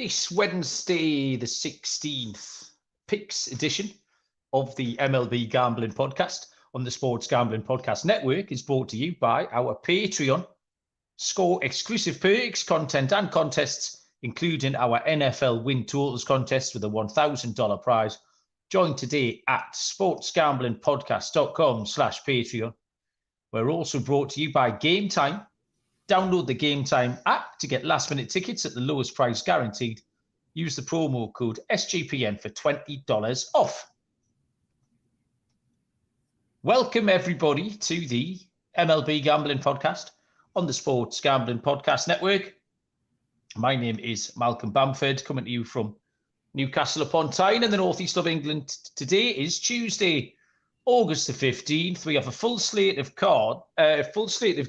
This Wednesday, the 16th, picks edition of the MLB Gambling Podcast on the Sports Gambling Podcast Network is brought to you by our Patreon. Score exclusive perks, content and contests, including our NFL win totals contest with a $1,000 prize. Join today at sportsgamblingpodcast.com/Patreon. We're also brought to you by Game Time. Download the Game Time app to get last-minute tickets at the lowest price guaranteed. Use the promo code SGPN for $20 off. Welcome, everybody, to the MLB Gambling Podcast on the Sports Gambling Podcast Network. My name is Malcolm Bamford, coming to you from Newcastle upon Tyne in the northeast of England. Today is Tuesday, August the 15th. We have a full slate of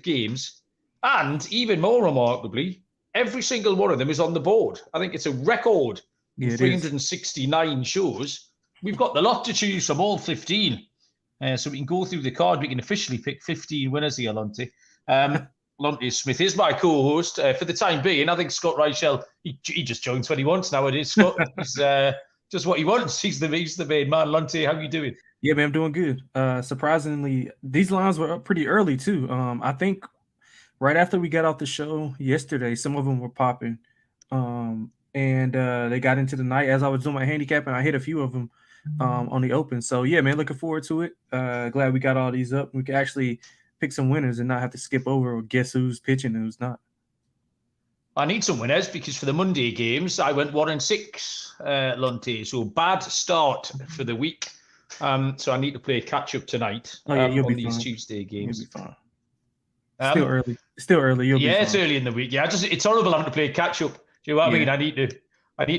games. And even more remarkably, every single one of them is on the board. I think it's a record. 369 shows. We've got the lot to choose from, all 15. So we can go through the card. We can officially pick 15 winners here, Lonte. Lonte Smith is my co-host for the time being. I think Scott Reichel, he just joins when he wants nowadays. Scott, he's just what he wants. He's the main man. Lonte, how you doing? Yeah, man, I'm doing good. Surprisingly, these lines were up pretty early, too. I think right after we got off the show yesterday, some of them were popping. And they got into the night as I was doing my handicap, and I hit a few of them on the open. So, yeah, man, looking forward to it. Glad we got all these up. We can actually pick some winners and not have to skip over or guess who's pitching and who's not. I need some winners because for the Monday games, I went 1-6, Lonte. So bad start for the week. So I need to play catch-up tonight on these Tuesday games. You'll be fine. Still early. It's early in the week. Yeah, it's horrible having to play catch-up. Do you know what I mean? I need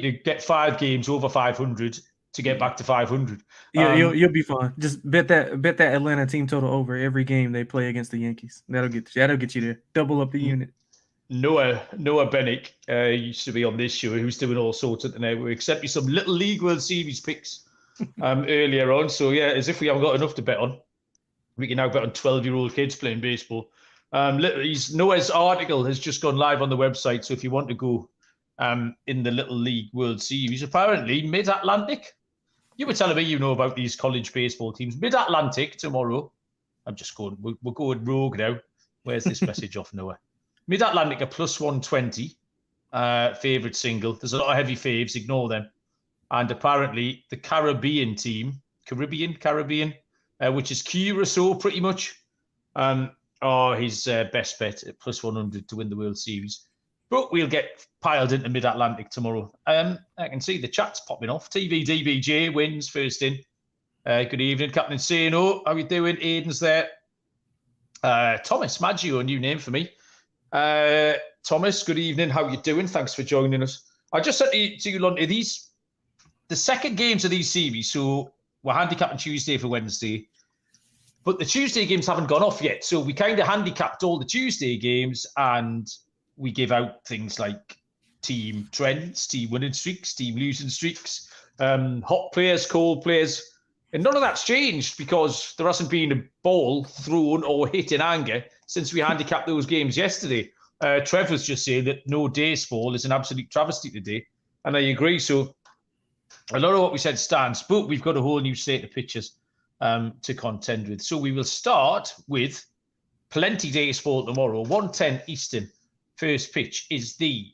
to get 5 games over 500 to get back to 500. Yeah, you'll be fine. Just bet that Atlanta team total over every game they play against the Yankees. That'll get you there. Double up the unit. Noah Bennick used to be on this show, who's doing all sorts at the network. Sent me some Little League World Series picks earlier on. So yeah, as if we haven't got enough to bet on, we can now bet on 12-year-old kids playing baseball. Noah's article has just gone live on the website. So if you want to go in the Little League World Series, apparently Mid-Atlantic. You were telling me you know about these college baseball teams. Mid-Atlantic tomorrow. I'm just going, we're going rogue now. Where's this message off Noah? Mid-Atlantic are plus 120, favourite single. There's a lot of heavy faves, ignore them. And apparently the Caribbean team, which is Curacao pretty much, are his best bet at plus 100 to win the World Series. But we'll get piled into Mid-Atlantic tomorrow. I can see the chat's popping off. TVDBJ wins first in. Good evening, Captain Sano. How you doing? Aiden's there. Thomas Maggio, a new name for me. Thomas, good evening. How you doing? Thanks for joining us. I just said to you, Lonte, the second games of these series, so we're handicapping Tuesday for Wednesday, but the Tuesday games haven't gone off yet. So we kind of handicapped all the Tuesday games and we give out things like team trends, team winning streaks, team losing streaks, hot players, cold players. And none of that's changed because there hasn't been a ball thrown or hit in anger since we handicapped those games yesterday. Trevor's just saying that no days fall is an absolute travesty today. And I agree. So a lot of what we said stands, but we've got a whole new slate of pitchers to contend with. So we will start with plenty days fall tomorrow, 1:10 Eastern. First pitch is the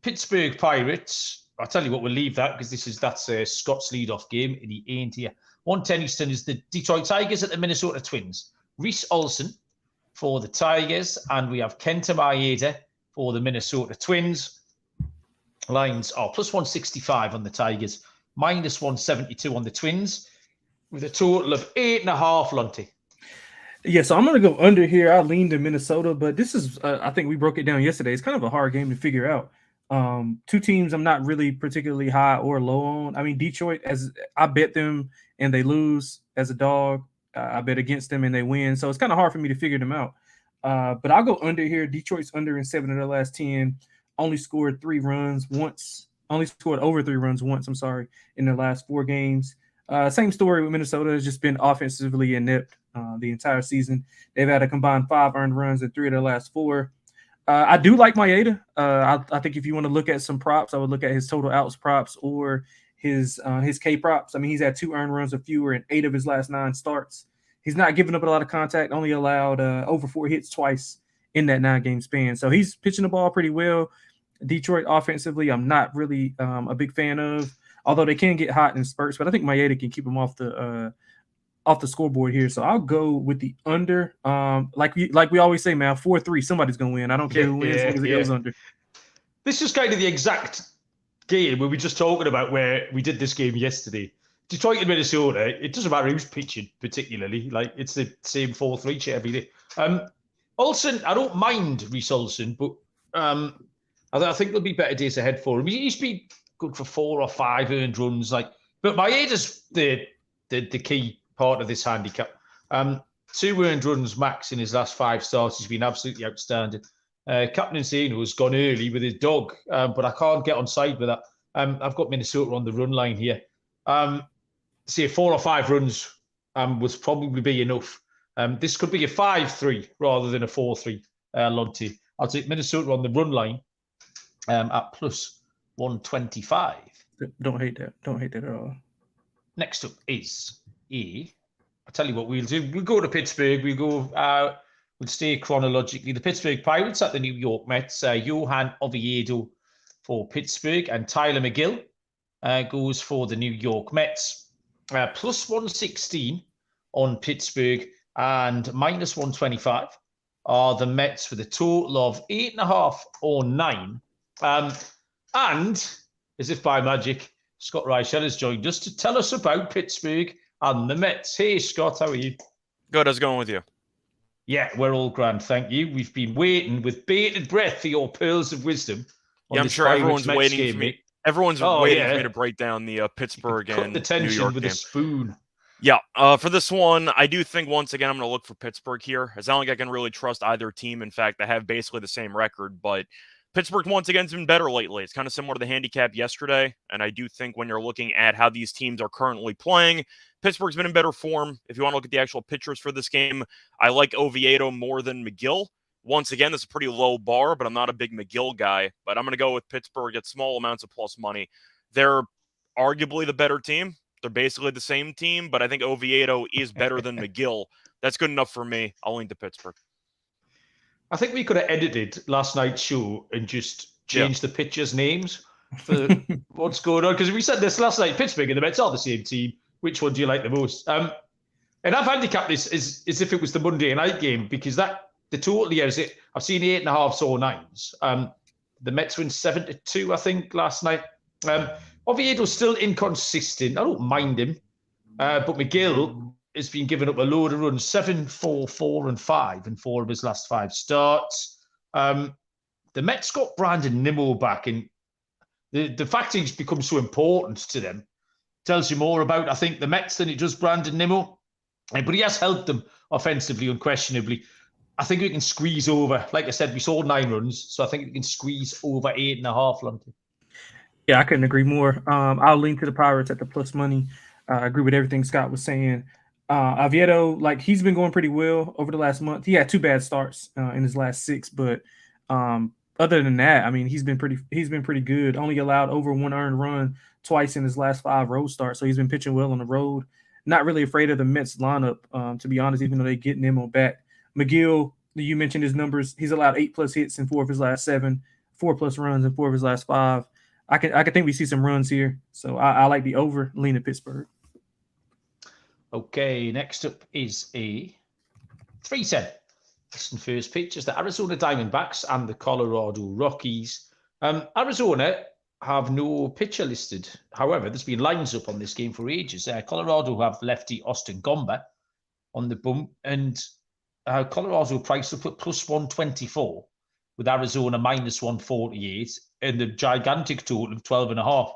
Pittsburgh Pirates. I'll tell you what, we'll leave that because that's Scott's leadoff game and he ain't here. 1:10 Eastern is the Detroit Tigers at the Minnesota Twins. Reese Olson for the Tigers, and we have Kenta Maeda for the Minnesota Twins. Lines are plus 165 on the Tigers, minus 172 on the Twins, with a total of 8.5, Lonte. Yeah, so I'm going to go under here. I leaned to Minnesota, but this is, I think we broke it down yesterday. It's kind of a hard game to figure out. Two teams I'm not really particularly high or low on. I mean, Detroit, as I bet them and they lose as a dog. I bet against them and they win. So it's kind of hard for me to figure them out. But I'll go under here. Detroit's under in 7 of their last 10. Only scored over 3 runs once, in their last 4 games. Same story with Minnesota. Has just been offensively inept the entire season. They've had a combined 5 earned runs in 3 of their last 4. I do like Maeda. I think if you want to look at some props, I would look at his total outs props or his K props. I mean, he's had 2 earned runs or fewer in 8 of his last 9 starts. He's not giving up a lot of contact, only allowed over 4 hits twice in that 9-game span. So he's pitching the ball pretty well. Detroit offensively, I'm not really a big fan of, although they can get hot in spurts, but I think Maeda can keep him off the scoreboard here. So I'll go with the under. Like we always say, man, 4-3, somebody's gonna win. I don't care who wins, as long as it goes under. This is kind of the exact game we were just talking about where we did this game yesterday. Detroit and Minnesota, it doesn't matter who's pitching particularly. Like, it's the same 4-3 every day. Olsen, I don't mind Reese Olsen, but I think there'll be better days ahead for him. He's been good for 4 or 5 earned runs. But Maeda's the key part of this handicap. 2 earned runs max in his last 5 starts. He's been absolutely outstanding. Captain Insano has gone early with his dog, but I can't get on side with that. I've got Minnesota on the run line here. Say 4 or 5 runs would probably be enough. This could be a 5-3 rather than a 4-3, Lonte. I'll take Minnesota on the run line at plus 125. Don't hate that. Don't hate that at all. Next up is I'll tell you what we'll do. We'll go to Pittsburgh. We'll stay chronologically. The Pittsburgh Pirates at the New York Mets. Johan Oviedo for Pittsburgh and Tyler McGill goes for the New York Mets. Plus 116 on Pittsburgh and minus 125 are the Mets with a total of 8.5 or 9. And as if by magic, Scott Reichel has joined us to tell us about Pittsburgh and the Mets. Hey, Scott, how are you? Good. How's it going with you? Yeah, we're all grand, thank you. We've been waiting with bated breath for your pearls of wisdom. Yeah, I'm sure everyone's waiting for me. Everyone's waiting for me to break down the Pittsburgh and the tension New York with game. a spoon. Yeah, for this one, I do think once again I'm going to look for Pittsburgh here. It's not like I can really trust either team. In fact, they have basically the same record, but Pittsburgh once again has been better lately. It's kind of similar to the handicap yesterday, and I do think when you're looking at how these teams are currently playing, Pittsburgh's been in better form. If you want to look at the actual pitchers for this game, I like Oviedo more than McGill. Once again, this is a pretty low bar, but I'm not a big McGill guy. But I'm going to go with Pittsburgh at small amounts of plus money. They're arguably the better team. They're basically the same team, but I think Oviedo is better than McGill. That's good enough for me. I'll lean to Pittsburgh. I think we could have edited last night's show and just changed the pitchers' names for what's going on. Because we said this last night, Pittsburgh and the Mets are the same team. Which one do you like the most? And I've handicapped this as if it was the Monday night game, because the total here is it. I've seen 8.5 or 9s. The Mets win 7-2, I think, last night. Oviedo's still inconsistent. I don't mind him. But McGill has been giving up a load of runs, 7, 4, 4, and 5 in 4 of his last 5 starts. The Mets got Brandon Nimmo back, and the fact he's become so important to them tells you more about, I think, the Mets than it does Brandon Nimmo. But he has helped them offensively, unquestionably. I think we can squeeze over. Like I said, we saw 9 runs, so I think we can squeeze over 8.5, Lonte. Yeah, I couldn't agree more. I'll lean to the Pirates at the plus money. I agree with everything Scott was saying. Oviedo, he's been going pretty well over the last month. He had 2 bad starts in his last 6, but other than that, I mean, he's been pretty good. Only allowed over 1 earned run twice in his last 5 road starts, so he's been pitching well on the road. Not really afraid of the Mets lineup, to be honest, even though they get Nimmo back. McGill, you mentioned his numbers. He's allowed 8+ hits in 4 of his last 7, 4+ runs in 4 of his last 5. I can think we see some runs here, so I like the over, lean to Pittsburgh. Okay, next up is a 3-10. Listen, first pitch is the Arizona Diamondbacks and the Colorado Rockies. Arizona have no pitcher listed. However, there's been lines up on this game for ages. Colorado have lefty Austin Gomber on the bump, and Colorado priced up at plus 124 with Arizona minus 148 and the gigantic total of 12.5.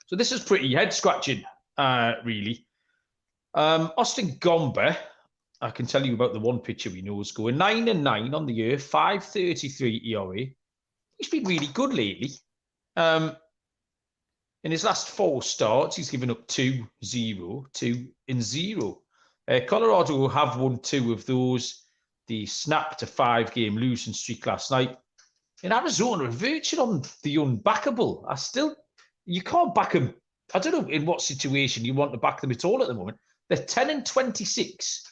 So this is pretty head-scratching, really. Austin Gomber, I can tell you about the one pitcher we know is going 9-9 on the year, 5.33 ERA. He's been really good lately. In his last 4 starts, he's given up 2-0, 2-0. Colorado have won 2 of those. They snapped a 5-game losing streak last night. In Arizona, virtually on the unbackable. You can't back them. I don't know in what situation you want to back them at all at the moment. They're 10-26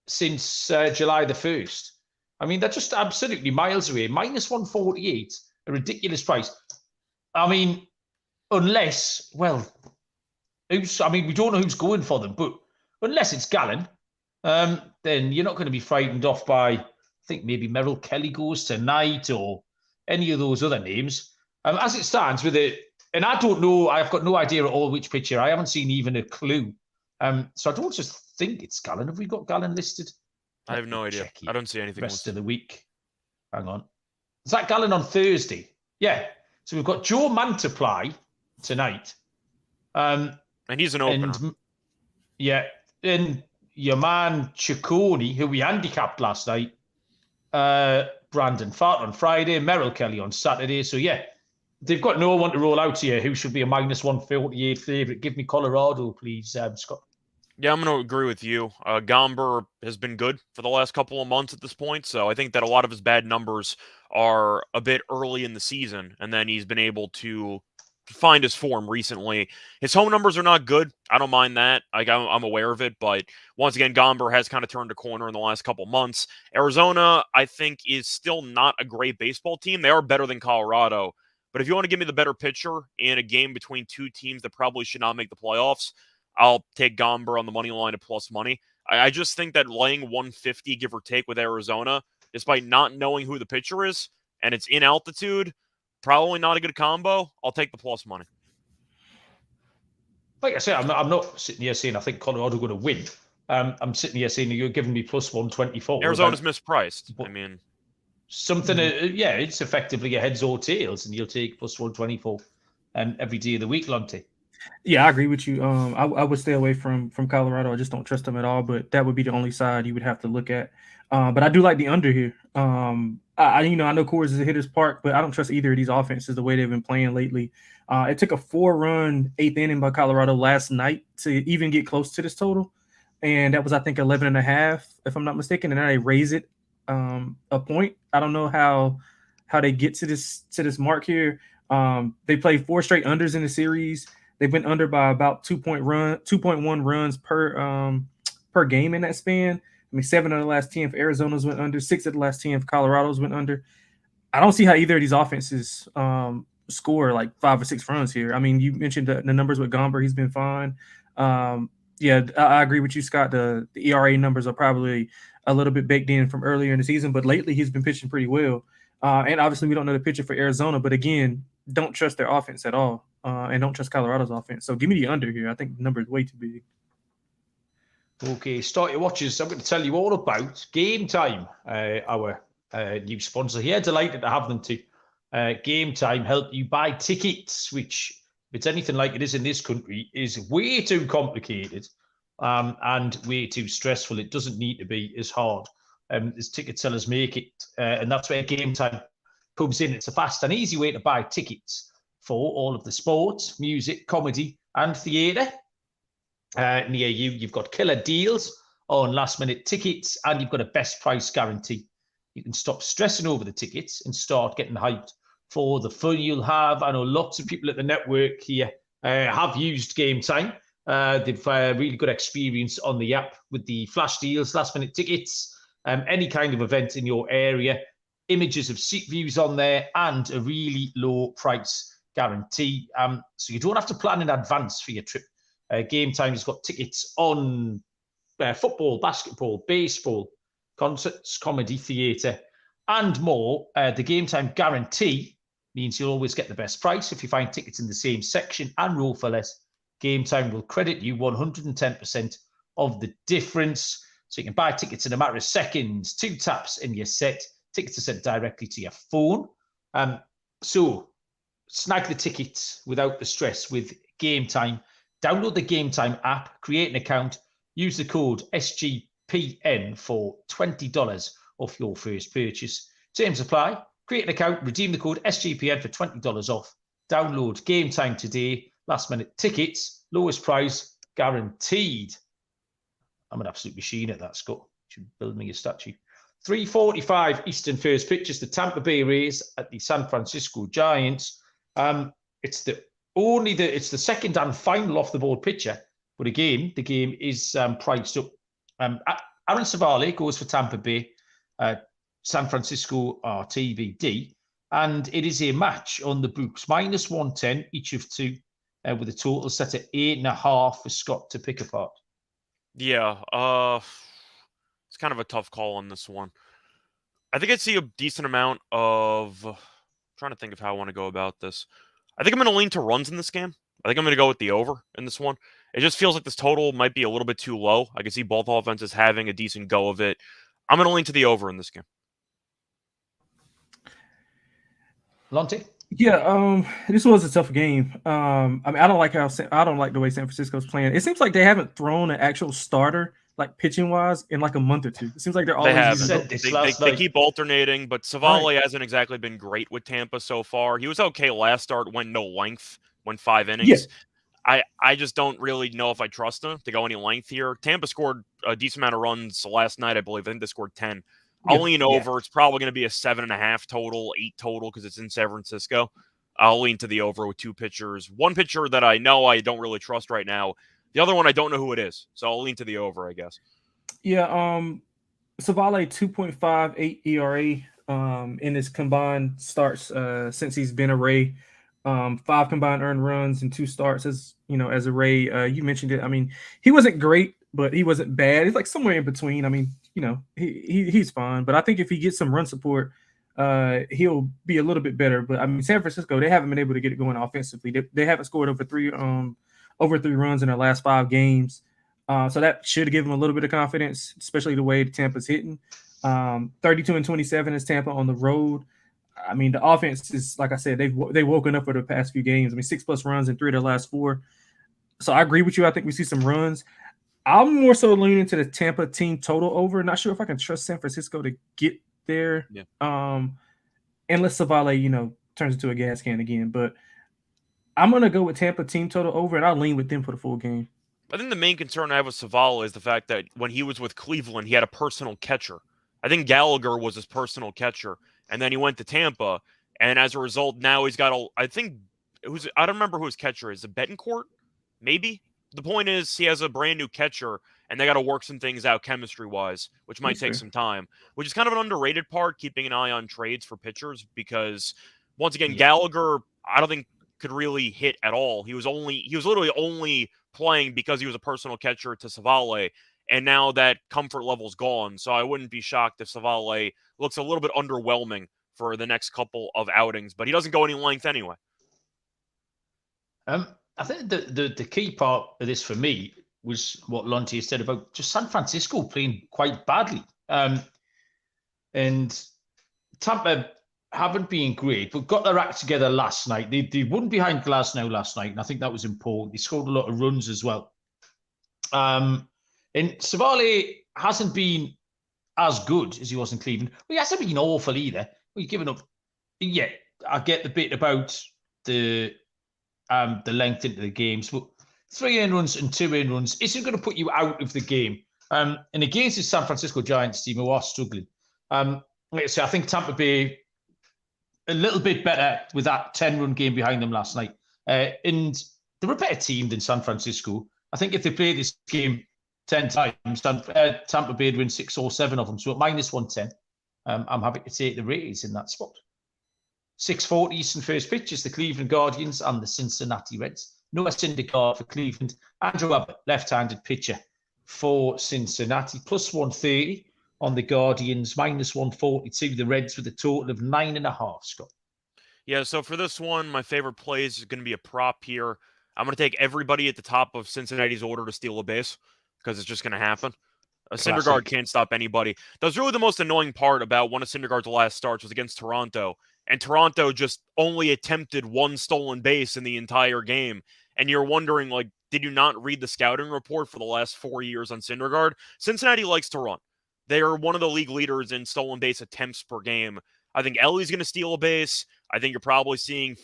since July the 1st. I mean, they're just absolutely miles away. Minus 148, a ridiculous price. I mean, unless, well, we don't know who's going for them, but unless it's Gallen, then you're not going to be frightened off by, I think maybe Merrill Kelly goes tonight or any of those other names. As it stands with it, and I don't know, I've got no idea at all which pitcher. I haven't seen even a clue. So I don't just think it's Gallen. Have we got Gallen listed? I have no idea. I don't see anything. Rest of the week. Hang on. Is that Gallen on Thursday? Yeah. So we've got Joe Mantiply tonight. And he's an opener. And your man Ciccone, who we handicapped last night, Brandon Fart on Friday, Merrill Kelly on Saturday. So, yeah, they've got no one to roll out here who should be a minus 148 favourite. Give me Colorado, please, Scott. Yeah, I'm going to agree with you. Gamble has been good for the last couple of months at this point, so I think that a lot of his bad numbers are a bit early in the season, and then he's been able to find his form recently. His home numbers are not good. I don't mind that. I'm aware of it, but once again, Gamble has kind of turned a corner in the last couple months. Arizona, I think, is still not a great baseball team. They are better than Colorado, but if you want to give me the better pitcher in a game between two teams that probably should not make the playoffs, I'll take Gamble on the money line at plus money. I just think that laying 150, give or take, with Arizona, despite not knowing who the pitcher is, and it's in altitude, probably not a good combo. I'll take the plus money. Like I say, I'm not sitting here saying I think Colorado are going to win. I'm sitting here saying you're giving me plus 124. Arizona's mispriced. I mean, something. It's effectively a heads or tails, and you'll take plus 124 every day of the week, Lonte. Yeah, I agree with you. I would stay away from Colorado. I just don't trust them at all. But that would be the only side you would have to look at. But I do like the under here. I know Coors is a hitter's park, but I don't trust either of these offenses the way they've been playing lately. It took a 4-run 8th inning by Colorado last night to even get close to this total, and that was, I think, 11.5, if I'm not mistaken. And now they raise it a point. I don't know how they get to this mark here. They played 4 straight unders in the series. They've been under by about 2.1 runs per game in that span. I mean, 7 of the last 10 for Arizona's went under, 6 of the last 10 for Colorado's went under. I don't see how either of these offenses score like 5 or 6 runs here. I mean, you mentioned the numbers with Gamble. He's been fine. I agree with you, Scott. The ERA numbers are probably a little bit baked in from earlier in the season, but lately he's been pitching pretty well. And obviously we don't know the pitcher for Arizona, but again, don't trust their offense at all. And don't trust Colorado's offense. So give me the under here. I think the number is way too big. Okay, start your watches. I'm going to tell you all about Game Time, our new sponsor here. Delighted to have them to. Game Time help you buy tickets, which, if it's anything like it is in this country, is way too complicated and way too stressful. It doesn't need to be as hard as ticket sellers make it. And that's where Game Time comes in. It's a fast and easy way to buy tickets for all of the sports, music, comedy, and theatre. Near you, you've got killer deals on last-minute tickets, and you've got a best price guarantee. You can stop stressing over the tickets and start getting hyped for the fun you'll have. I know lots of people at the network here have used Game Time. They've really good experience on the app with the flash deals, last-minute tickets, any kind of event in your area, images of seat views on there, and a really low price guarantee. So you don't have to plan in advance for your trip. Game Time has got tickets on football, basketball, baseball, concerts, comedy, theatre, and more. The Game Time guarantee means you'll always get the best price. If you find tickets in the same section and row for less, Game Time will credit you 110% of the difference. So you can buy tickets in a matter of seconds, 2 taps, and you're set. Tickets are sent directly to your phone. So snag the tickets without the stress with Game Time. Download the Game Time app, create an account, use the code SGPN for $20 off your first purchase. Terms apply. Create an account, redeem the code SGPN for $20 off. Download Game Time today. Last minute tickets, lowest price guaranteed. I'm an absolute machine at that, Scott. Should build me a statue. 3:45 Eastern first pitch is the Tampa Bay Rays at the San Francisco Giants. It's the second and final off the board pitcher, but again, the game is priced up. Aaron Savale goes for Tampa Bay. San Francisco are TBD, and it is a match on the books. -110 each of two, with a total set at 8.5 for Scott to pick apart. Yeah, it's kind of a tough call on this one. I think I'd see a decent amount of. Trying to think of how I want to go about this. I think I'm going to lean to runs in this game. I think I'm going to go with the over in this one. It just feels like this total might be a little bit too low. I can see both offenses having a decent go of it. I'm going to lean to the over in this game. Lonte? Yeah, this was a tough game. I mean, I don't like the way San Francisco's playing. It seems like they haven't thrown an actual starter, like pitching wise, in like a month or two. It seems like they're always they keep alternating, but Savale hasn't exactly been great with Tampa so far. He was okay last start, went no length, went 5 innings. Yeah. I just don't really know if I trust him to go any length here. Tampa scored a decent amount of runs last night, I believe. I think they scored 10. I'll lean over. It's probably going to be a 7.5 total, 8 total, because it's in San Francisco. I'll lean to the over with two pitchers. One pitcher that I know I don't really trust right now. The other one I don't know who it is, so I'll lean to the over, I guess. Yeah, Savale 2.58 ERA in his combined starts since he's been a Ray. 5 combined earned runs and 2 starts as a Ray. You mentioned it. I mean, he wasn't great, but he wasn't bad. He's like somewhere in between. I mean, he's fine. But I think if he gets some run support, he'll be a little bit better. But I mean, San Francisco, they haven't been able to get it going offensively. They haven't scored over three runs in their last 5 games. So that should give them a little bit of confidence, especially the way Tampa's hitting. 32-27 is Tampa on the road. I mean, the offense is, like I said, they've woken up for the past few games. I mean, 6+ runs in 3 of their last 4. So I agree with you. I think we see some runs. I'm more so leaning to the Tampa team total over. Not sure if I can trust San Francisco to get there. Yeah. Unless Savale, turns into a gas can again. But I'm going to go with Tampa team total over, and I'll lean with them for the full game. I think the main concern I have with Savale is the fact that when he was with Cleveland, he had a personal catcher. I think Gallagher was his personal catcher, and then he went to Tampa, and as a result, now he's got I don't remember who his catcher is. Is it Betancourt? Maybe? The point is, he has a brand new catcher, and they got to work some things out chemistry-wise, which might take some time, which is kind of an underrated part, keeping an eye on trades for pitchers, because, once again, Gallagher, I don't think could really hit at all. He was literally only playing because he was a personal catcher to Savale, and now that comfort level's gone, so I wouldn't be shocked if Savale looks a little bit underwhelming for the next couple of outings, but he doesn't go any length anyway. I think the key part of this for me was what Lonte said about just San Francisco playing quite badly. And Tampa haven't been great, but got their act together last night. They won behind Glasnow last night, and I think that was important. They scored a lot of runs as well. And Savale hasn't been as good as he was in Cleveland. Well, he hasn't been awful either. He's given up. Yeah, I get the bit about the length into the games, but 3 earned runs and 2 earned runs isn't going to put you out of the game. And against the San Francisco Giants team, who are struggling, so I think Tampa Bay a little bit better with that 10-run game behind them last night. And they're a better team than San Francisco. I think if they play this game 10 times, Tampa Bay would win 6 or 7 of them. So at -110, I'm happy to take the Rays in that spot. 6:40 Eastern first pitch is the Cleveland Guardians and the Cincinnati Reds. Noah Syndergaard for Cleveland. Andrew Abbott, left-handed pitcher for Cincinnati. +130 on the Guardians, -142 the Reds, with a total of 9.5, Scott. Yeah, so for this one, my favorite play is going to be a prop here. I'm going to take everybody at the top of Cincinnati's order to steal a base, because it's just going to happen. Syndergaard can't stop anybody. That was really the most annoying part about one of Syndergaard's last starts was against Toronto. And Toronto just only attempted 1 stolen base in the entire game. And you're wondering, like, did you not read the scouting report for the last 4 years on Syndergaard? Cincinnati likes to run. They are one of the league leaders in stolen base attempts per game. I think Ellie's going to steal a base. I think you're probably seeing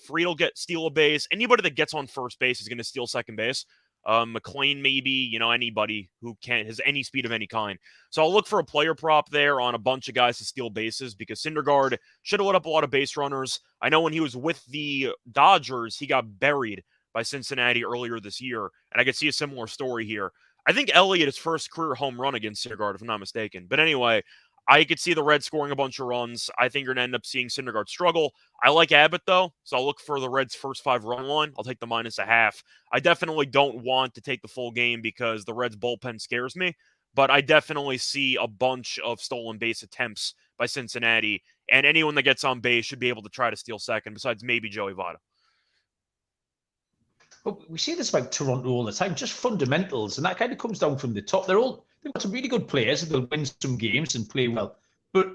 Friedel steal a base. Anybody that gets on first base is going to steal second base. McLean maybe, anybody who has any speed of any kind. So I'll look for a player prop there on a bunch of guys to steal bases because Syndergaard should have lit up a lot of base runners. I know when he was with the Dodgers, he got buried by Cincinnati earlier this year, and I could see a similar story here. I think Elliott his first career home run against Syndergaard, if I'm not mistaken. But anyway, I could see the Reds scoring a bunch of runs. I think you're going to end up seeing Syndergaard struggle. I like Abbott, though, so I'll look for the Reds' first 5 run line. I'll take the -0.5. I definitely don't want to take the full game because the Reds' bullpen scares me, but I definitely see a bunch of stolen base attempts by Cincinnati, and anyone that gets on base should be able to try to steal second, besides maybe Joey Votto. Well, we see this about Toronto all the time, just fundamentals, and that kind of comes down from the top. They've got some really good players, and they'll win some games and play well, but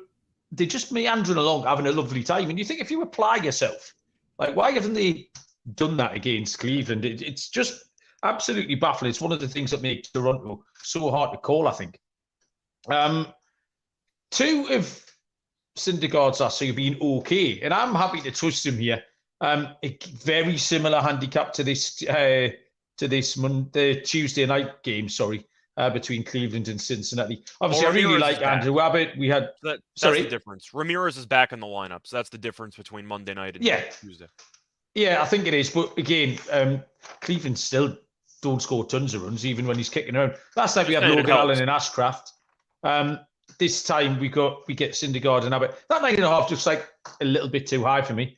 they're just meandering along, having a lovely time. And you think if you apply yourself, like, why haven't they done that against Cleveland? It's just absolutely baffling. It's one of the things that makes Toronto so hard to call, I think. 2 of Syndergaard's last 3 have been okay, and I'm happy to trust him here. A very similar handicap to this the Tuesday night game, between Cleveland and Cincinnati. Obviously, I really like Andrew Abbott. That's the difference. Ramirez is back in the lineup, so that's the difference between Monday night and Tuesday. Yeah, I think it is. But again, Cleveland still don't score tons of runs, even when he's kicking around. Last time we had Logan Allen and Ashcraft. This time we get Syndergaard and Abbott. That 9.5 just like a little bit too high for me.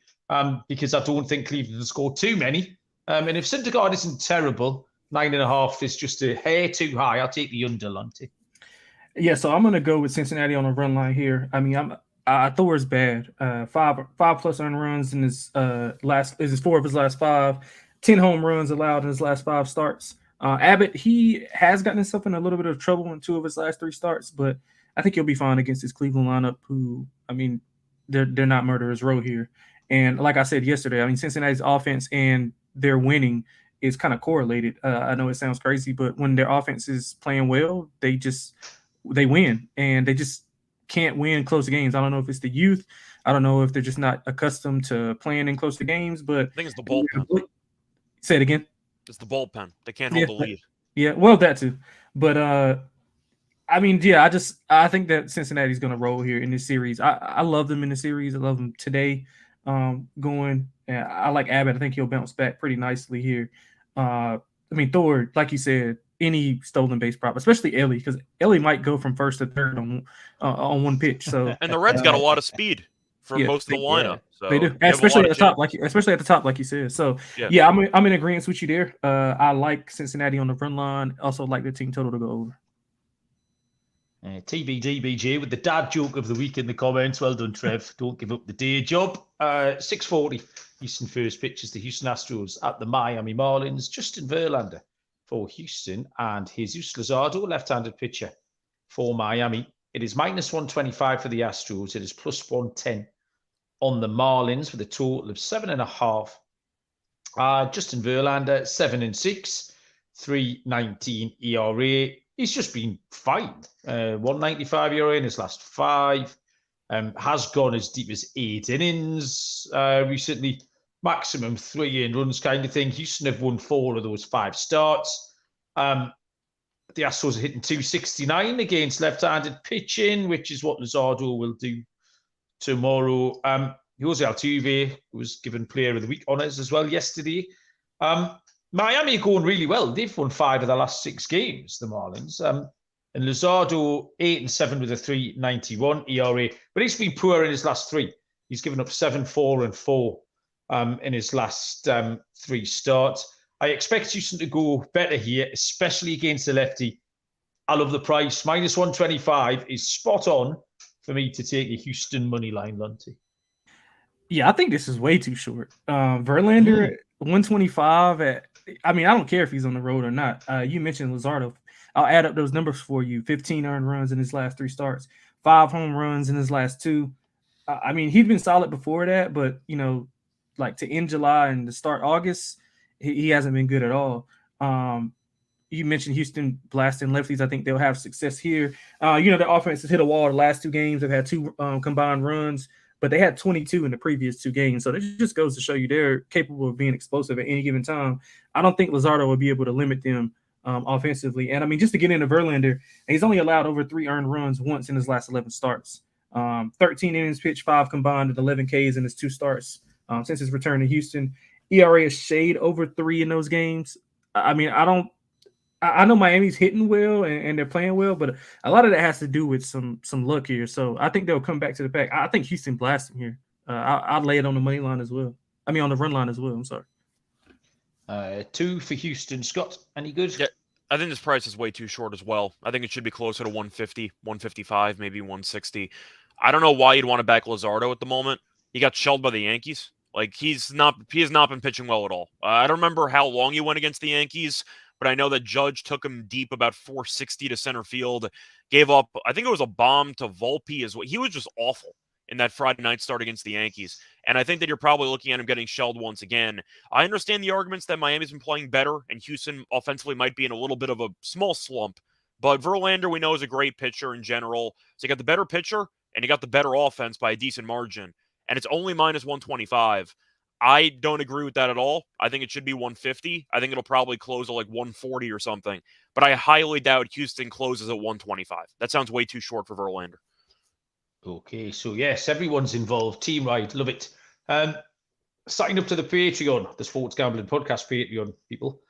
Because I don't think Cleveland will score too many. And if Syndergaard isn't terrible, 9.5 is just a hair too high. I'll take the under, Lonte. Yeah, so I'm going to go with Cincinnati on a run line here. I mean, Thor's bad. 5+ earned runs in his 4 of his last 5. 10 home runs allowed in his last 5 starts. Abbott, he has gotten himself in a little bit of trouble in 2 of his last 3 starts, but I think he'll be fine against his Cleveland lineup, who, I mean, they're not murderer's row here. And like I said yesterday, I mean, Cincinnati's offense and their winning is kind of correlated. I know it sounds crazy, but when their offense is playing well, they win, and they just can't win close games. I don't know if it's the youth. I don't know if they're just not accustomed to playing in close games, but I think it's the bullpen. Say it again. It's the bullpen. They can't hold the lead. Yeah, well, that too. But I mean, yeah, I think that Cincinnati's going to roll here in this series. I love them in the series. I love them today. Going. I like Abbott. I think he'll bounce back pretty nicely here. I mean, Thor, like you said, any stolen base prop, especially Ellie, because Ellie might go from first to third on one pitch. So and the Reds got a lot of speed for most of the lineup. So they do, especially at the top, like you said. So yeah, I'm in agreement with you there. I like Cincinnati on the run line. Also like the team total to go over. TBDBJ with the dad joke of the week in the comments. Well done, Trev. Don't give up the day job. 6:40 Houston first pitch is the Houston Astros at the Miami Marlins. Justin Verlander for Houston and Jesus Luzardo, left-handed pitcher for Miami. It is -125 for the Astros. It is +110 on the Marlins with a total of 7.5. Justin Verlander, 7-6, 3.19 ERA. He's just been fine. 1.95 ERA in his last 5. Has gone as deep as 8 innings recently. Maximum 3 in runs kind of thing. Houston have won 4 of those 5 starts. The Astros are hitting .269 against left-handed pitching, which is what Luzardo will do tomorrow. Jose Altuve was given Player of the Week honors as well yesterday. Miami are going really well. They've won 5 of the last 6 games, the Marlins. And Luzardo, 8-7 with a 3.91 ERA. But he's been poor in his last 3. He's given up 7, 4, and 4 in his last 3 starts. I expect Houston to go better here, especially against the lefty. I love the price. -125 is spot on for me to take a Houston money line, Lonte. Yeah, I think this is way too short. Verlander, 125 I mean, I don't care if he's on the road or not. You mentioned Luzardo. I'll add up those numbers for you. 15 earned runs in his last 3 starts, 5 home runs in his last 2. I mean, he'd been solid before that, but, you know, like to end July and to start August, he hasn't been good at all. You mentioned Houston blasting lefties. I think they'll have success here. You know, the offense has hit a wall the last 2 games. They've had 2 combined runs. but they had 22 in the previous 2 games. So that just goes to show you they're capable of being explosive at any given time. I don't think Luzardo will be able to limit them offensively. And I mean, just to get into Verlander, he's only allowed over 3 earned runs once in his last 11 starts. 13 innings pitched, 5 combined, and 11 Ks in his 2 starts since his return to Houston. ERA is shade over 3 in those games. I mean, I know Miami's hitting well and they're playing well, but a lot of that has to do with some luck here. So I think they'll come back to the pack. I think Houston blasts him here. I'll lay it on the money line as well. I mean, on the run line as well. I'm sorry. 2 for Houston. Scott, any good? Yeah, I think this price is way too short as well. I think it should be closer to 150, 155, maybe 160. I don't know why you'd want to back Luzardo at the moment. He got shelled by the Yankees. Like, he has not been pitching well at all. I don't remember how long he went against the Yankees, but I know that Judge took him deep about 460 to center field, gave up, I think it was a bomb to Volpe as well. He was just awful in that Friday night start against the Yankees. And I think that you're probably looking at him getting shelled once again. I understand the arguments that Miami's been playing better and Houston offensively might be in a little bit of a small slump, but Verlander we know is a great pitcher in general. So you got the better pitcher and you got the better offense by a decent margin. And it's only minus 125. I don't agree with that at all. I think it should be 150. I think it'll probably close at like 140 or something. But I highly doubt Houston closes at 125. That sounds way too short for Verlander. Okay, so yes, everyone's involved. Team Ride, love it. Sign up to the Patreon, the Sports Gambling Podcast Patreon, people.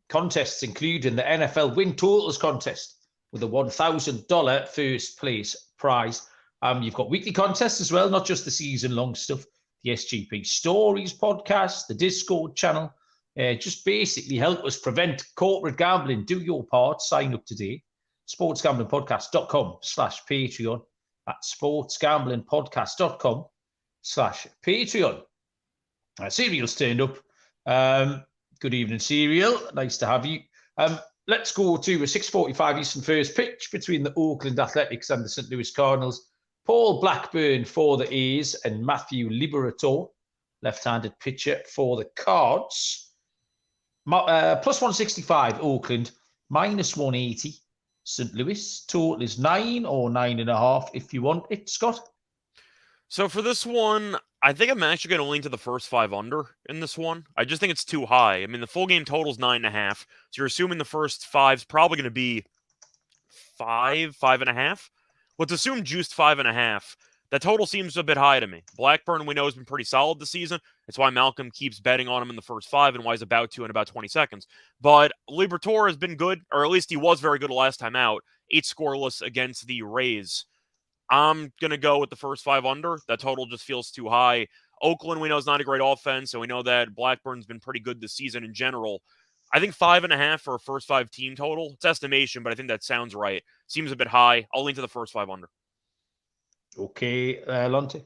Contests including the NFL Win Totals contest with a $1,000 first place prize. You've got weekly contests as well, not just the season-long stuff. The SGP Stories podcast, the Discord channel. Just basically help us prevent corporate gambling. Do your part. Sign up today. sportsgamblingpodcast.com/Patreon. That's sportsgamblingpodcast.com/Patreon. Serial's turned up. Good evening, Serial. Nice to have you. Let's go to a 6:45 Eastern first pitch between the Oakland Athletics and the St. Louis Cardinals. Paul Blackburn for the A's and Matthew Liberatore, left-handed pitcher for the Cards. Plus 165 Oakland, minus 180 St. Louis. Total is 9 or 9.5 if you want it, Scott. So for this one, I think I'm actually going to lean to the first 5 under in this one. I just think it's too high. I mean, the full game total is 9.5. So you're assuming the first 5 is probably going to be 5.5. Let's assume juiced 5.5. That total seems a bit high to me. Blackburn, we know, has been pretty solid this season. It's why Malcolm keeps betting on him in the first 5 and why he's about to in about 20 seconds. But Liberatore has been good, or at least he was very good last time out. 8 scoreless against the Rays. I'm going to go with the first 5 under. That total just feels too high. Oakland, we know, is not a great offense, so we know that Blackburn's been pretty good this season in general. I think 5.5 for a first 5 team total. It's estimation, but I think that sounds right. Seems a bit high. I'll lean to the first 5 under. Okay, Lonte.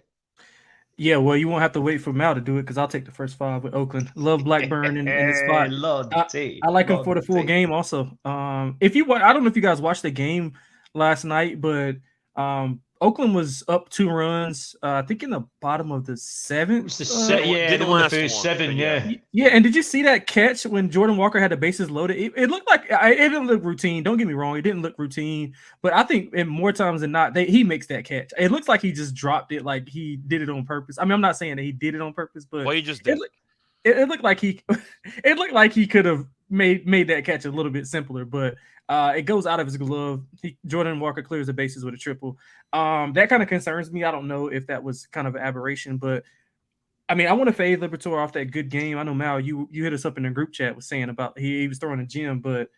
Yeah, well, you won't have to wait for Mal to do it because I'll take the first 5 with Oakland. Love Blackburn in the spot. Lonte, I like him for the full game also. I don't know if you guys watched the game last night, but Oakland was up 2 runs, I think in the bottom of the 7th. Didn't win the first 7, yeah. Yeah, and did you see that catch when Jordan Walker had the bases loaded? It looked like it didn't look routine. Don't get me wrong, it didn't look routine, but I think more times than not, he makes that catch. It looks like he just dropped it, like he did it on purpose. I mean, I'm not saying that he did it on purpose, but well, he just did. It looked like he could have made that catch a little bit simpler, but it goes out of his glove. Jordan Walker clears the bases with a triple. That kind of concerns me. I don't know if that was kind of an aberration, but I mean, I want to fade Liberatore off that good game. I know, Mal, you hit us up in the group chat was saying about he was throwing a gem, but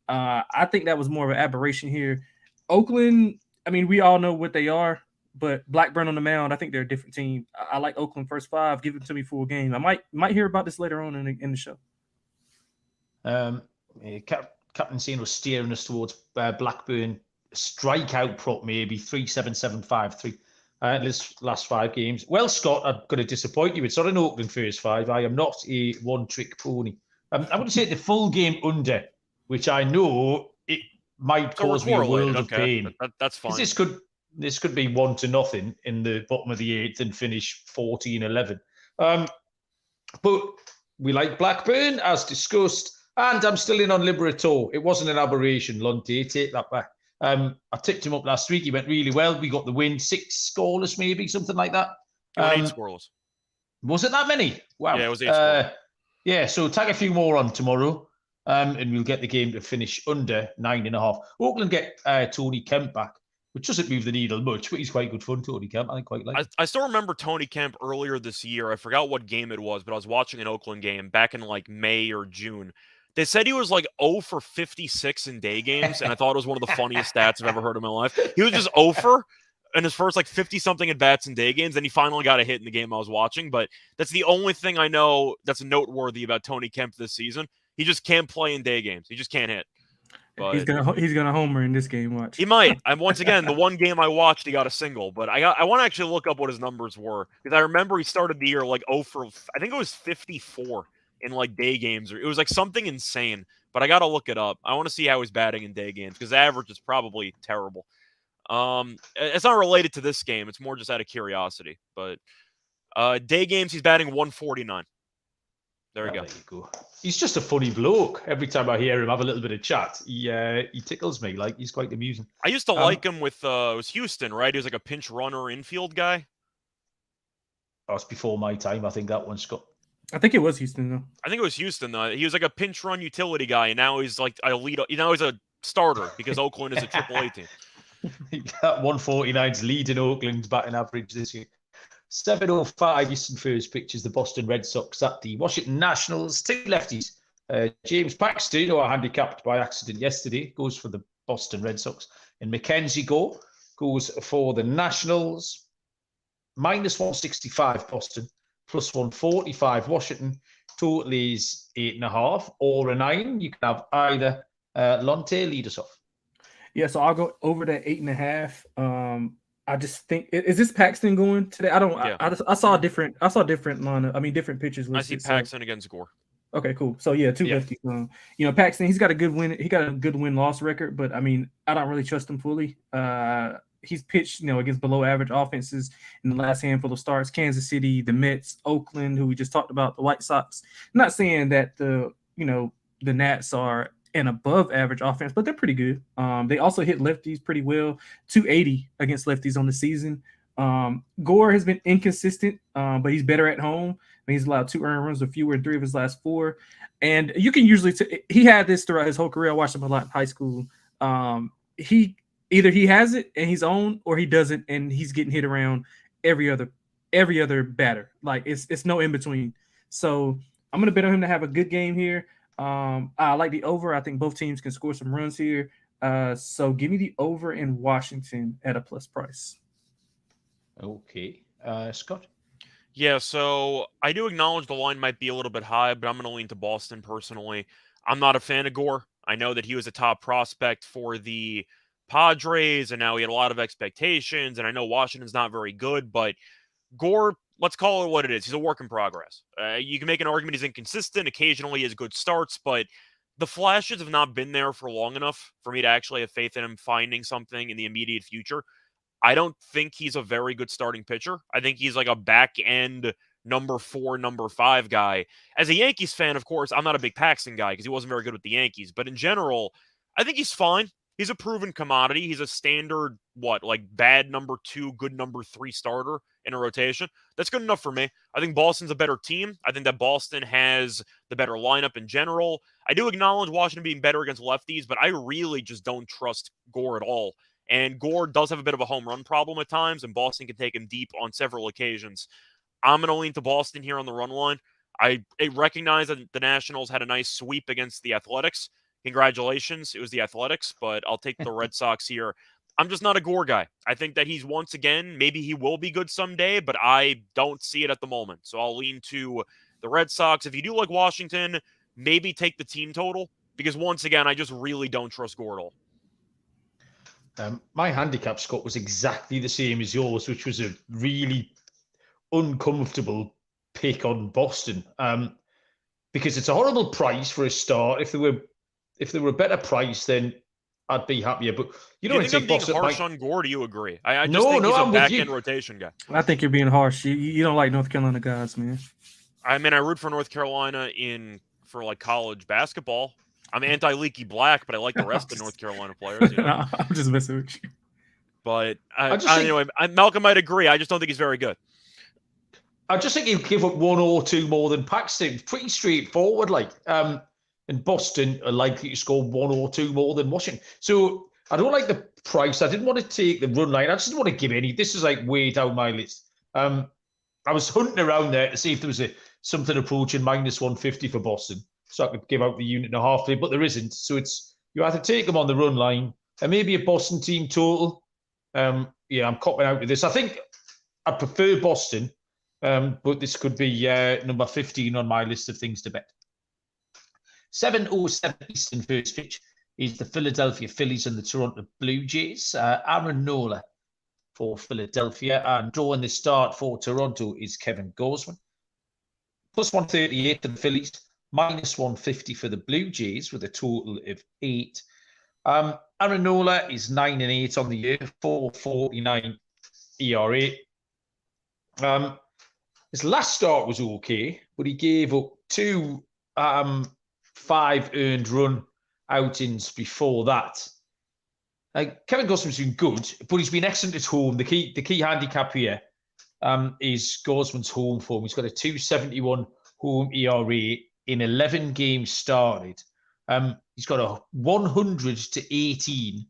I think that was more of an aberration here. Oakland, I mean, we all know what they are, but Blackburn on the mound, I think they're a different team. I like Oakland first 5. Give it to me full game. I might hear about this later on in the show. Captain Sino was steering us towards Blackburn strikeout prop, maybe 3.7753 his last 5 games. Well, Scott, I'm going to disappoint you. It's not an Oakland first 5. I am not a one-trick pony. I'm going to take the full game under, which I know it might cause me a world of pain. That's fine. This could be 1-0 in the bottom of the 8th and finish 14-11. But we like Blackburn, as discussed. And I'm still in on Liberatore. It wasn't an aberration, Lonte. Take that back. I tipped him up last week. He went really well. We got the win. 6 scoreless, maybe, something like that. He went 8 scoreless. Was it that many? Wow. Yeah, it was 8 scoreless. Yeah, so tag a few more on tomorrow, and we'll get the game to finish under 9.5. Oakland get Tony Kemp back, which doesn't move the needle much, but he's quite good fun, Tony Kemp. I quite like him. I still remember Tony Kemp earlier this year. I forgot what game it was, but I was watching an Oakland game back in like May or June. They said he was like 0 for 56 in day games, and I thought it was one of the funniest stats I've ever heard in my life. He was just 0 for in his first like 50-something at-bats in day games, and he finally got a hit in the game I was watching. But that's the only thing I know that's noteworthy about Tony Kemp this season. He just can't play in day games. He just can't hit. But he's gonna homer in this game. Watch. He might. I'm once again the one game I watched, he got a single. But I want to actually look up what his numbers were, because I remember he started the year like 0 for I think it was 54 in like day games, or it was like something insane. But I got to look it up. I want to see how he's batting in day games, because the average is probably terrible. It's not related to this game. It's more just out of curiosity. But day games, he's batting 149. There you go. He's just a funny bloke. Every time I hear him have a little bit of chat, he tickles me. Like, he's quite amusing. I used to like him with it was Houston, right? He was like a pinch runner infield guy. That's before my time. I think that one, Scott. I think it was Houston, though. I think it was Houston, though. He was like a pinch run utility guy, and now he's like a lead. Now he's a starter because Oakland is a AAA team. That 149's leading Oakland's batting average this year. 7:05 Eastern first pitches the Boston Red Sox at the Washington Nationals. Two lefties. James Paxton, who I handicapped by accident yesterday, goes for the Boston Red Sox. And Mackenzie Gore goes for the Nationals. -165 Boston, +145 Washington. Total is 8.5 or a 9. You can have either. Lonte, lead us off. Yeah, so I'll go over that 8.5. I just think, is this Paxton going today? I don't. Yeah. I saw a different lineup. I mean, different pitches listed. I see Paxton against Gore. Okay, cool. So yeah, two lefties. Paxton, he's got a good win. He got a good win-loss record, but I mean, I don't really trust him fully. He's pitched, against below average offenses in the last handful of starts. Kansas City, the Mets, Oakland, who we just talked about, the White Sox. I'm not saying that the Nats are an above average offense, but they're pretty good. They also hit lefties pretty well. 280 against lefties on the season. Gore has been inconsistent, but he's better at home. I mean, he's allowed 2 earned runs or fewer in 3 of his last 4. And you can usually he had this throughout his whole career. I watched him a lot in high school. He has it and he's on, or he doesn't, and he's getting hit around every other batter. Like it's no in between. So I'm gonna bet on him to have a good game here. I like the over. I think both teams can score some runs here. So give me the over in Washington at a plus price. Okay. Scott? Yeah, so I do acknowledge the line might be a little bit high, but I'm going to lean to Boston personally. I'm not a fan of Gore. I know that he was a top prospect for the Padres, and now he had a lot of expectations, and I know Washington's not very good, but Gore, let's call it what it is. He's a work in progress. You can make an argument he's inconsistent. Occasionally he has good starts, but the flashes have not been there for long enough for me to actually have faith in him finding something in the immediate future. I don't think he's a very good starting pitcher. I think he's like a back-end number 4, number 5 guy. As a Yankees fan, of course, I'm not a big Paxton guy because he wasn't very good with the Yankees. But in general, I think he's fine. He's a proven commodity. He's a standard, bad number 2, good number 3 starter in a rotation. That's good enough for me. I think Boston's a better team. I think that Boston has the better lineup in general. I do acknowledge Washington being better against lefties, but I really just don't trust Gore at all. And Gore does have a bit of a home run problem at times, and Boston can take him deep on several occasions. I'm going to lean to Boston here on the run line. I recognize that the Nationals had a nice sweep against the Athletics. Congratulations. It was the Athletics, but I'll take the Red Sox here. I'm just not a Gore guy. I think that he's once again, maybe he will be good someday, but I don't see it at the moment. So I'll lean to the Red Sox. If you do like Washington, maybe take the team total, because once again, I just really don't trust Gore at all. My handicap, Scott, was exactly the same as yours, which was a really uncomfortable pick on Boston, because it's a horrible price for a start. If there were a better price, then I'd be happier. But you don't think I'm being harsh on Gore? Do you agree? I just think he's a back-end rotation guy. I think you're being harsh. You don't like North Carolina guys, man. I mean, I root for North Carolina for college basketball. I'm anti-Leaky Black, but I like the rest of North Carolina players. No, I'm just messing with you. But anyway, Malcolm might agree. I just don't think he's very good. I just think he'll give up one or two more than Paxton. It's pretty straightforward. And Boston are likely to score one or two more than Washington. So I don't like the price. I didn't want to take the run line. I just didn't want to give any. This is like way down my list. I was hunting around there to see if there was something approaching -150 for Boston, so I could give out the unit and a half there, but there isn't. So you have to take them on the run line and maybe a Boston team total. I'm copping out with this. I think I prefer Boston, but this could be number 15 on my list of things to bet. 7:07 Eastern first pitch is the Philadelphia Phillies and the Toronto Blue Jays. Aaron Nola for Philadelphia, and drawing the start for Toronto is Kevin Gausman. +138 for the Phillies, -150 for the Blue Jays with a total of 8. Aaron Nola is 9-8 on the year, 4.49 ERA. His last start was okay, but he gave up 2 5 earned run outings before that. Kevin Gausman's been good, but he's been excellent at home. The key handicap here is Gausman's home form. He's got a 2.71 home ERA in 11 games started. He's got a 100-18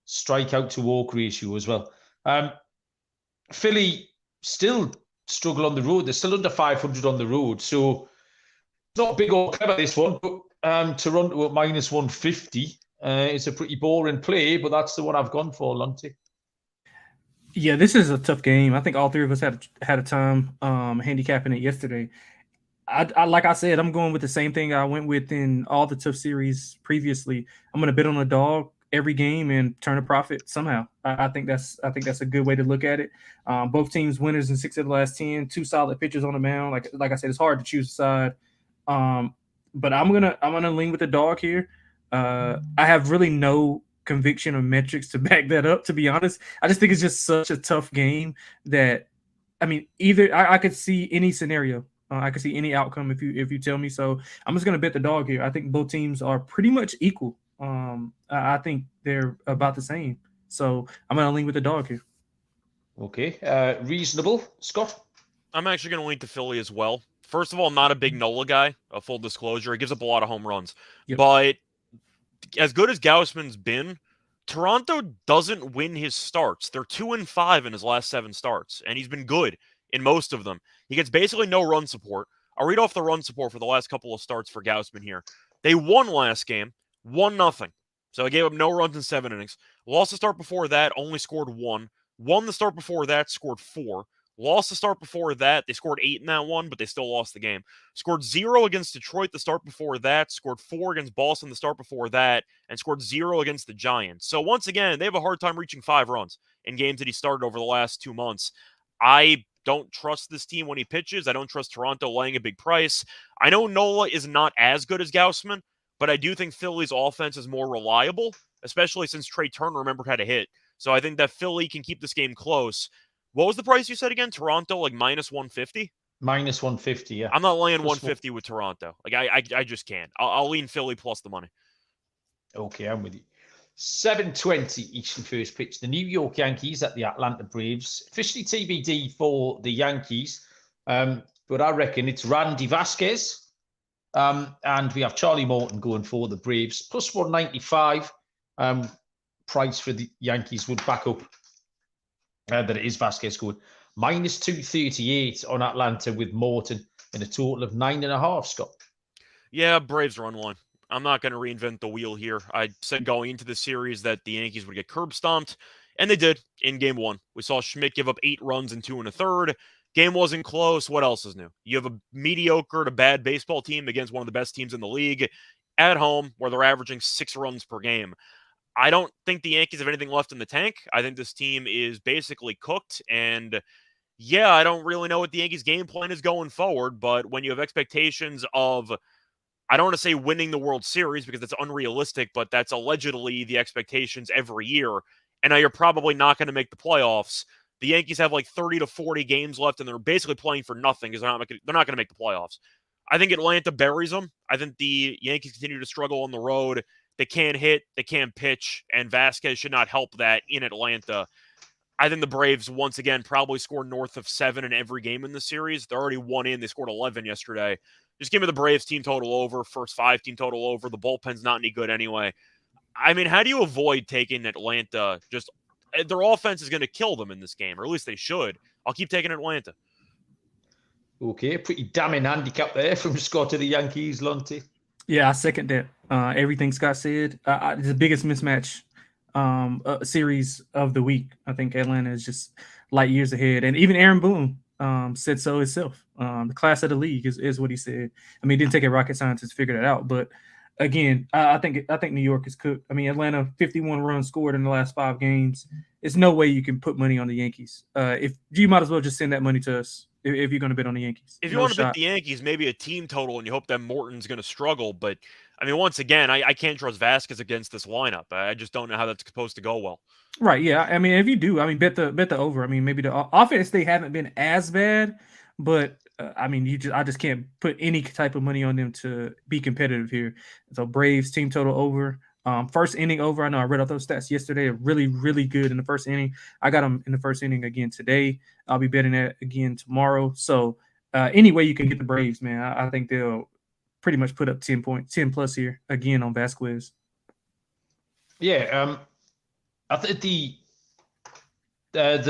strikeout to walk ratio as well. Philly still struggle on the road. They're still under 500 on the road. So it's not big or clever, this one, but Toronto at -150. It's a pretty boring play, but that's the one I've gone for, Lonte. Yeah, this is a tough game. I think all three of us had a time handicapping it yesterday. I like I said, I'm going with the same thing I went with in all the tough series previously. I'm going to bet on a dog every game and turn a profit somehow. I think that's a good way to look at it. Both teams winners in 6 of the last 10, 2 solid pitchers on the mound. Like I said, it's hard to choose a side. But I'm gonna lean with the dog here. I have really no conviction or metrics to back that up, to be honest. I just think it's just such a tough game that, I mean, either I could see any scenario. I could see any outcome if you tell me. So I'm just gonna bet the dog here. I think both teams are pretty much equal. I think they're about the same. So I'm gonna lean with the dog here. Okay, reasonable, Scott. I'm actually going to lean to Philly as well. First of all, I'm not a big Nola guy, a full disclosure. He gives up a lot of home runs. Yep. But as good as Gausman's been, Toronto doesn't win his starts. They're 2-5 in his last 7 starts, and he's been good in most of them. He gets basically no run support. I'll read off the run support for the last couple of starts for Gausman here. They won last game, 1-0. So they gave up no runs in 7 innings. Lost the start before that, only scored 1. Won the start before that, scored 4. Lost the start before that. They scored 8 in that one, but they still lost the game. Scored 0 against Detroit the start before that. Scored 4 against Boston the start before that. And scored 0 against the Giants. So once again, they have a hard time reaching 5 runs in games that he started over the last 2 months. I don't trust this team when he pitches. I don't trust Toronto laying a big price. I know Nola is not as good as Gausman, but I do think Philly's offense is more reliable, especially since Trey Turner, remember, had a hit. So I think that Philly can keep this game close. What was the price you said again? Toronto, like -150? -150, yeah. I'm not laying 150 with Toronto. Like I just can't. I'll lean Philly plus the money. Okay, I'm with you. 7:20 Eastern first pitch. The New York Yankees at the Atlanta Braves. Officially TBD for the Yankees, but I reckon it's Randy Vasquez, and we have Charlie Morton going for the Braves. +195 price for the Yankees would back up that it is Vasquez going. -238 on Atlanta with Morton in a total of 9.5, Scott. Yeah, Braves run line. I'm not going to reinvent the wheel here. I said going into the series that the Yankees would get curb stomped, and they did in game 1. We saw Schmidt give up 8 runs in 2 1/3. Game wasn't close. What else is new? You have a mediocre to bad baseball team against one of the best teams in the league at home where they're averaging 6 runs per game. I don't think the Yankees have anything left in the tank. I think this team is basically cooked. And yeah, I don't really know what the Yankees game plan is going forward. But when you have expectations of, I don't want to say winning the World Series because that's unrealistic, but that's allegedly the expectations every year. And now you're probably not going to make the playoffs. The Yankees have like 30 to 40 games left, and they're basically playing for nothing because they're not going to make the playoffs. I think Atlanta buries them. I think the Yankees continue to struggle on the road. They can't hit, they can't pitch, and Vasquez should not help that in Atlanta. I think the Braves, once again, probably score north of 7 in every game in the series. They're already 1 in. They scored 11 yesterday. Just give me the Braves team total over, first 5 team total over. The bullpen's not any good anyway. I mean, how do you avoid taking Atlanta? Just their offense is going to kill them in this game, or at least they should. I'll keep taking Atlanta. Okay, pretty damning handicap there from Scott to the Yankees, Lonte. Yeah, I second that. Everything Scott said. The biggest mismatch series of the week. I think Atlanta is just light years ahead, and even Aaron Boone said so himself. The class of the league is what he said. I mean, it didn't take a rocket scientist to figure that out, but again, I think New York is cooked. I mean, Atlanta 51 runs scored in the last 5 games. There's no way you can put money on the Yankees. If you might as well just send that money to us if you're going to bet on the Yankees. If you want to bet the Yankees, maybe a team total, and you hope that Morton's going to struggle. But I mean, once again, I can't trust Vasquez against this lineup. I just don't know how that's supposed to go well. Right? Yeah. I mean, if you do, I mean, bet the over. I mean, maybe the offense they haven't been as bad, but I mean, I just can't put any type of money on them to be competitive here. So Braves team total over. First inning over. I know I read out those stats yesterday. Really, really good in the first inning. I got them in the first inning again today. I'll be betting that again tomorrow. So any way you can get the Braves, man, I think they'll pretty much put up 10 plus here again on Vasquez. Yeah, I think the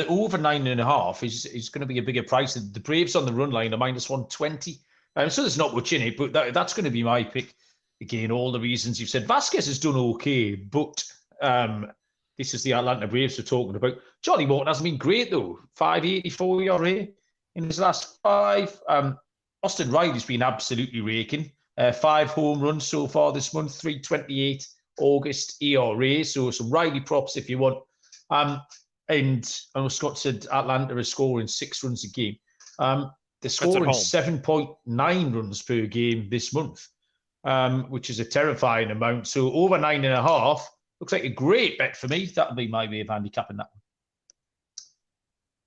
over 9.5 is going to be a bigger price. The Braves on the run line are -120. So there's not much in it, but that's going to be my pick. Again, all the reasons you've said. Vasquez has done okay, but this is the Atlanta Braves we're talking about. Johnny Morton hasn't been great, though. 5.84 ERA in his last 5. Austin Riley's been absolutely raking. 5 home runs so far this month, 3.28 August ERA. So some Riley props if you want. And I know Scott said Atlanta is scoring 6 runs a game. They're scoring 7.9 runs per game this month. Which is a terrifying amount. So over 9.5 looks like a great bet for me. That'll be my way of handicapping that one.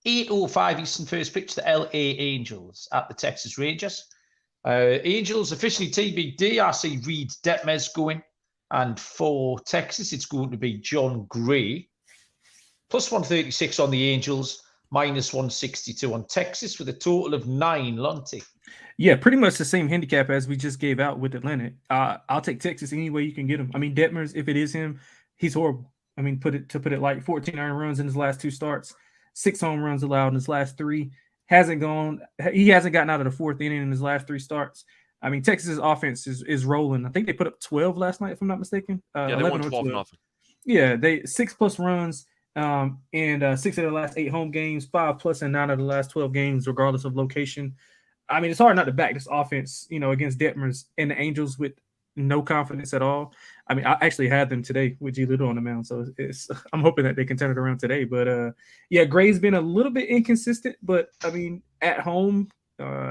8:05 Eastern first pitch, the LA Angels at the Texas Rangers. Angels officially TBD. I see Reed Detmers going. And for Texas, it's going to be John Gray. +136 on the Angels, -162 on Texas with a total of 9, Lonte. Yeah, pretty much the same handicap as we just gave out with Atlanta. I'll take Texas any way you can get him. I mean, Detmers, if it is him, he's horrible. I mean, put it like 14 earned runs in his last 2 starts, 6 home runs allowed in his last 3. He hasn't gotten out of the 4th inning in his last 3 starts. I mean, Texas's offense is rolling. I think they put up 12 last night, if I'm not mistaken. Yeah, they won 12-0. Yeah, they 6+ runs. And 6 of the last 8 home games, 5+ in 9 of the last 12 games, regardless of location. I mean, it's hard not to back this offense, against Detmers and the Angels with no confidence at all. I mean, I actually had them today with G Little on the mound, so I'm hoping that they can turn it around today. But yeah, Gray's been a little bit inconsistent, but I mean, at home,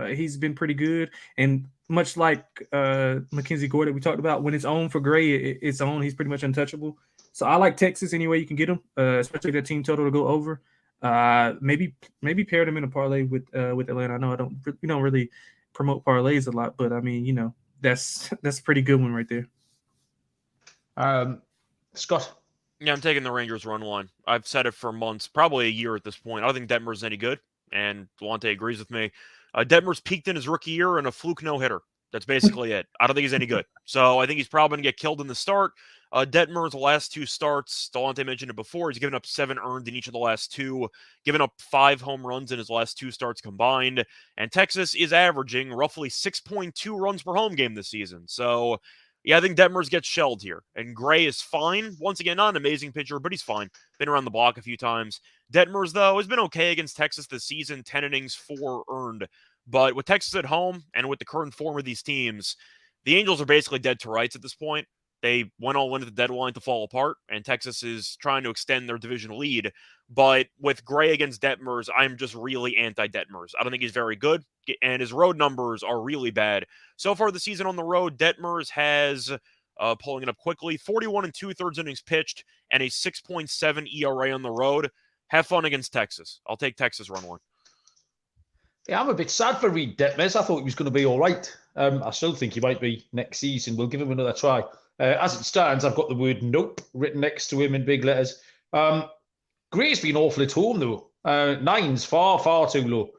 he's been pretty good. And much like Mackenzie Gore that we talked about, when it's on for Gray, it's on. He's pretty much untouchable. So I like Texas any way you can get them, especially the team total to go over. Maybe pair them in a parlay with Atlanta. I know we don't really promote parlays a lot, but I mean, that's a pretty good one right there. Scott? Yeah, I'm taking the Rangers run line. I've said it for months, probably a year at this point. I don't think Detmer's any good, and Lonte agrees with me. Detmer's peaked in his rookie year in a fluke no-hitter. That's basically it. I don't think he's any good. So I think he's probably going to get killed in the start. Detmer's last 2 starts, Delonte mentioned it before, he's given up 7 earned in each of the last 2, given up 5 home runs in his last 2 starts combined, and Texas is averaging roughly 6.2 runs per home game this season. So, yeah, I think Detmers gets shelled here, and Gray is fine. Once again, not an amazing pitcher, but he's fine. Been around the block a few times. Detmers, though, has been okay against Texas this season, 10 innings, 4 earned. But with Texas at home, and with the current form of these teams, the Angels are basically dead to rights at this point. They went all in at the deadline to fall apart, and Texas is trying to extend their division lead. But with Gray against Detmers, I'm just really anti-Detmers. I don't think he's very good, and his road numbers are really bad. So far this season on the road, Detmers has, pulling it up quickly, 41 2/3 innings pitched and a 6.7 ERA on the road. Have fun against Texas. I'll take Texas run line. Yeah, I'm a bit sad for Reed Detmers. I thought he was going to be all right. I still think he might be next season. We'll give him another try. As it stands, I've got the word nope written next to him in big letters. Gray's been awful at home, though. 9's far too low.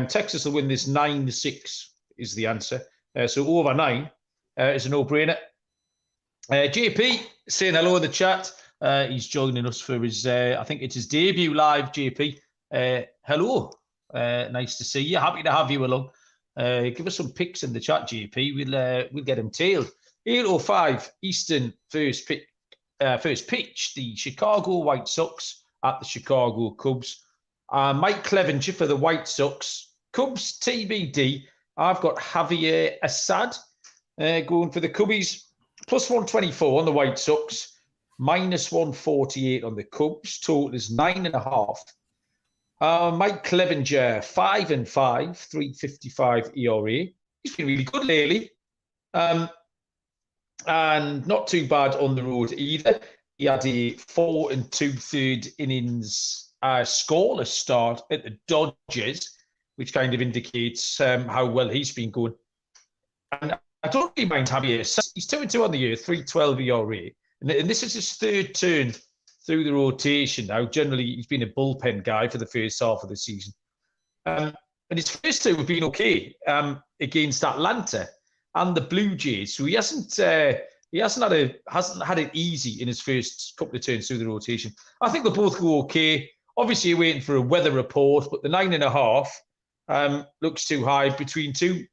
Texas will win this 9-6 is the answer. So over 9 is a no-brainer. JP saying hello in the chat. He's joining us for his, I think it's his debut live, JP. Hello. Nice to see you. Happy to have you along. Give us some picks in the chat, JP. We'll get them tailed. 8:05 Eastern first pitch. The Chicago White Sox at the Chicago Cubs. Mike Clevenger for the White Sox. Cubs TBD. I've got Javier Assad going for the Cubbies. Plus 124 on the White Sox. Minus 148 on the Cubs. Total is 9.5. Mike Clevenger, 5-5, 3.55 ERA. He's been really good lately. And not too bad on the road either. He had a 4 2/3 innings scoreless start at the Dodgers, which kind of indicates how well he's been going. And I don't really mind Javier. He's 2-2 on the year, 3.12 ERA. And this is his third turn through the rotation now. Generally, he's been a bullpen guy for the first half of the season. And his first two have been okay against Atlanta and the Blue Jays. So he hasn't had it easy in his first couple of turns through the rotation. I think they'll both go okay. Obviously, you're waiting for a weather report, but the 9.5 looks too high between two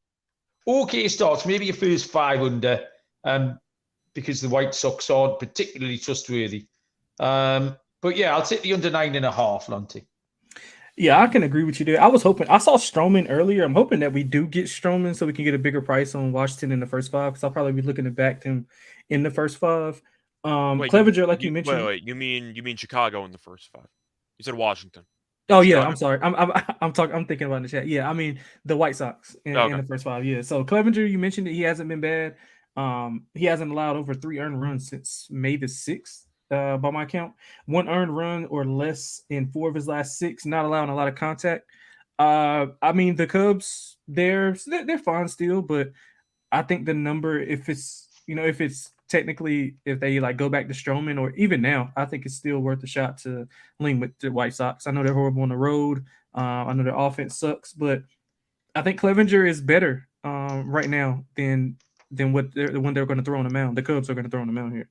okay starts. Maybe your first 5 under, because the White Sox aren't particularly trustworthy. But yeah, I'll take the under 9.5, Lonte. Yeah, I can agree with you there. I was hoping, I saw Stroman earlier. I'm hoping that we do get Stroman so we can get a bigger price on Washington in the first 5, because I'll probably be looking to back him in the first 5. Clevenger, like you mentioned. Wait, you mean Chicago in the first 5? You said Washington. Oh Chicago? Yeah, I'm sorry. I'm thinking about the chat. Yeah, I mean the White Sox in the first 5. Yeah. So Clevenger, you mentioned that he hasn't been bad. He hasn't allowed over 3 earned runs since May the 6th. By my count, 1 earned run or less in 4 of his last 6, not allowing a lot of contact. I mean, the Cubs, they're fine still, but I think the number, if it's technically, if they like go back to Stroman or even now, I think it's still worth a shot to lean with the White Sox. I know they're horrible on the road. I know their offense sucks, but I think Clevenger is better right now than what when they're going to throw on the mound. The Cubs are going to throw on the mound here.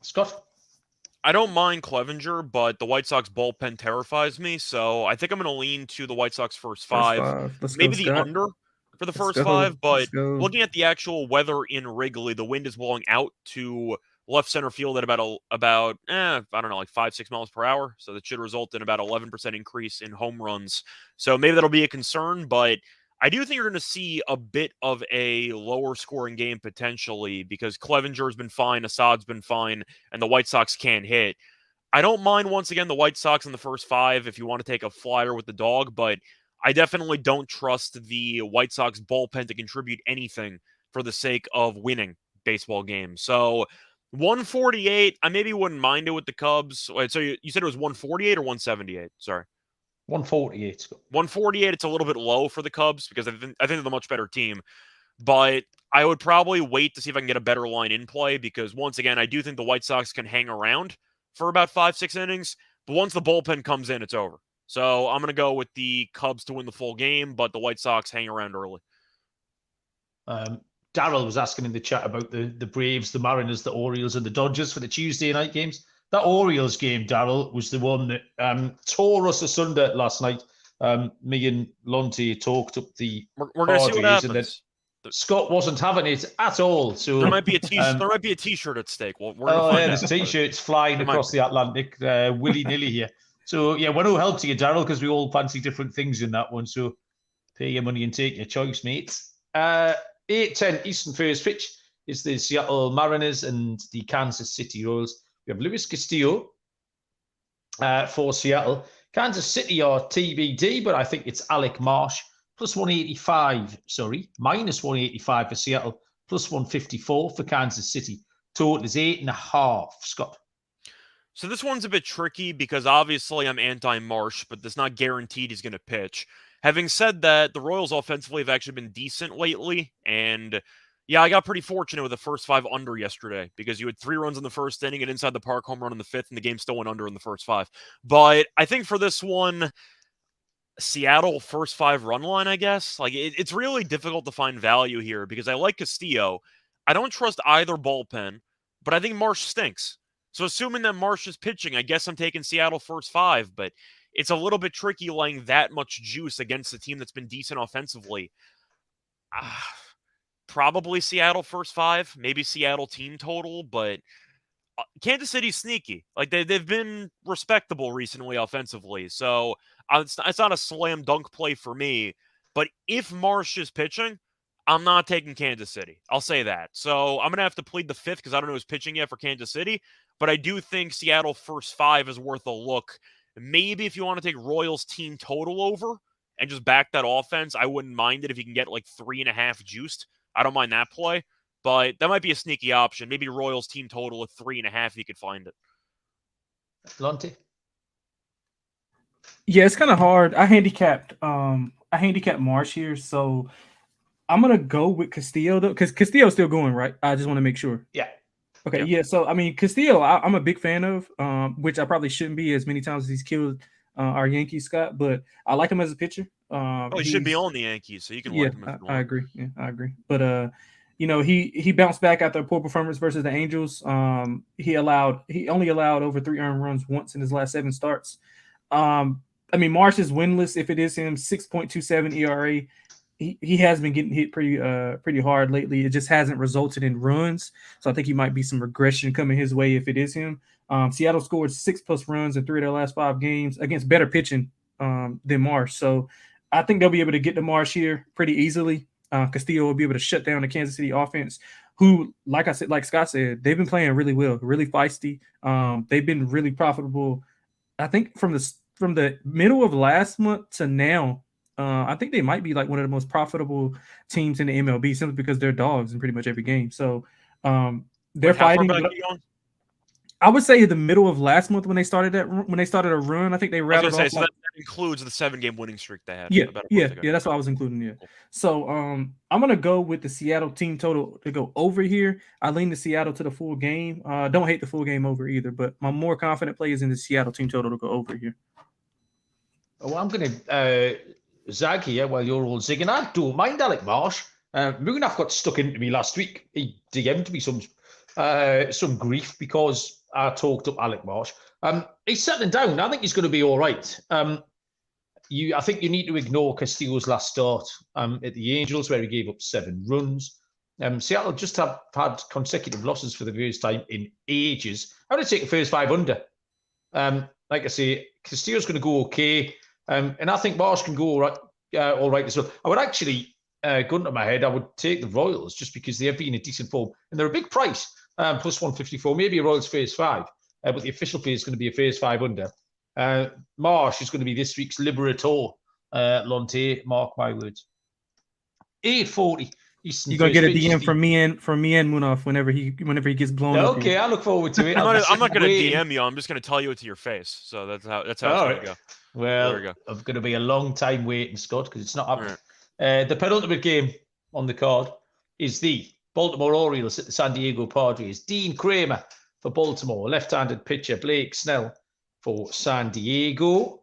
Scott? I don't mind Clevenger, but the White Sox bullpen terrifies me, so I think I'm going to lean to the White Sox first 5. Maybe the under for the first 5, but looking at the actual weather in Wrigley, the wind is blowing out to left center field at about 5-6 miles per hour, so that should result in about 11% increase in home runs. So maybe that'll be a concern, but I do think you're going to see a bit of a lower scoring game potentially because Clevenger's been fine, Assad's been fine, and the White Sox can't hit. I don't mind, once again, the White Sox in the first 5 if you want to take a flyer with the dog, but I definitely don't trust the White Sox bullpen to contribute anything for the sake of winning baseball games. So 148, I maybe wouldn't mind it with the Cubs. Wait, so you said it was 148 or 178? Sorry. 148. 148, it's a little bit low for the Cubs because I think they're the much better team. But I would probably wait to see if I can get a better line in play because, once again, I do think the White Sox can hang around for about 5-6 innings. But once the bullpen comes in, it's over. So I'm going to go with the Cubs to win the full game, but the White Sox hang around early. Daryl was asking in the chat about the Braves, the Mariners, the Orioles, and the Dodgers for the Tuesday night games. That Orioles game, Daryl, was the one that tore us asunder last night. Me and Lonte talked up the We're going to see what happens. And then Scott wasn't having it at all. So there might be a T-shirt at stake. There's T-shirts flying across the Atlantic, willy-nilly here. So yeah, we're no help to you, Daryl, because we all fancy different things in that one. So pay your money and take your choice, mate. 8:10 Eastern first pitch is the Seattle Mariners and the Kansas City Royals. We have Luis Castillo for Seattle. Kansas City are TBD, but I think it's Alec Marsh. Plus 185, minus 185 for Seattle. Plus 154 for Kansas City. Total is 8.5. Scott? So this one's a bit tricky because obviously I'm anti-Marsh, but that's not guaranteed he's going to pitch. Having said that, the Royals offensively have actually been decent lately, and Yeah, I got pretty fortunate with the first 5 under yesterday because you had 3 runs in the first inning and inside the park home run in the 5th, and the game still went under in the first 5. But I think for this one, Seattle first 5 run line, I guess. Like it's really difficult to find value here because I like Castillo. I don't trust either bullpen, but I think Marsh stinks. So assuming that Marsh is pitching, I guess I'm taking Seattle first 5, but it's a little bit tricky laying that much juice against a team that's been decent offensively. Probably Seattle first 5, maybe Seattle team total, but Kansas City's sneaky. Like they've been respectable recently offensively, so it's not a slam dunk play for me. But if Marsh is pitching, I'm not taking Kansas City. I'll say that. So I'm gonna have to plead the 5th because I don't know who's pitching yet for Kansas City. But I do think Seattle first 5 is worth a look. Maybe if you want to take Royals team total over and just back that offense, I wouldn't mind it if you can get like 3.5 juiced. I don't mind that play, but that might be a sneaky option. Maybe Royals team total at 3.5 if you could find it. Lonte? Yeah, it's kind of hard. I handicapped Marsh here, so I'm gonna go with Castillo though, because Castillo's still going, right? I just want to make sure. Yeah. Okay, yeah. So I mean, Castillo, I'm a big fan of, which I probably shouldn't be as many times as he's killed our Yankees, Scott. But I like him as a pitcher. He should be on the Yankees, so you can like him. If you want. I agree. Yeah, I agree. But he bounced back after a poor performance versus the Angels. He only allowed over 3 earned runs once in his last 7 starts. I mean, Marsh is winless. If it is him, 6.27 ERA. He has been getting hit pretty hard lately. It just hasn't resulted in runs. So I think he might be some regression coming his way if it is him. Seattle scored 6+ runs in 3 of their last 5 games against better pitching than Marsh. So I think they'll be able to get to Marsh here pretty easily. Castillo will be able to shut down the Kansas City offense, who, like Scott said, they've been playing really well, really feisty. They've been really profitable. I think from the middle of last month to now, I think they might be like one of the most profitable teams in the MLB simply because they're dogs in pretty much every game. So they're fighting. I would say the middle of last month when they started a run. I think they rattled off. So that includes the 7-game winning streak they had. Yeah. That's what I was including. Yeah. So I'm gonna go with the Seattle team total to go over here. I lean the Seattle to the full game. Don't hate the full game over either, but my more confident play is in the Seattle team total to go over here. Oh, I'm gonna zag here while you're all zigging. I don't mind Alec Marsh. Munaf got stuck into me last week. He DM'd me some grief because I talked up Alec Marsh. He's settling down. I think he's going to be all right. I think you need to ignore Castillo's last start at the Angels, where he gave up 7 runs. Seattle just have had consecutive losses for the first time in ages. I'm going to take the first 5 under. Like I say, Castillo's going to go okay. And I think Marsh can go all right as well. I would actually, gun to my head, I would take the Royals just because they have been in decent form. And they're a big price, plus 154. Maybe a Royals first 5. But the official fee is going to be a first 5 under. Marsh is going to be this week's Liberator, Lonte, mark my words. 8:40 Eastern. You're going to get a DM from me and Munaf whenever he gets blown up. Okay, I look forward to it. I'm not going to DM you. I'm just going to tell you it to your face. So that's how it's going to go. Well, I'm going to be a long time waiting, Scott, because it's not happening. Right. The penultimate game on the card is the Baltimore Orioles at the San Diego Padres. Dean Kramer for Baltimore, left-handed pitcher. Blake Snell for San Diego.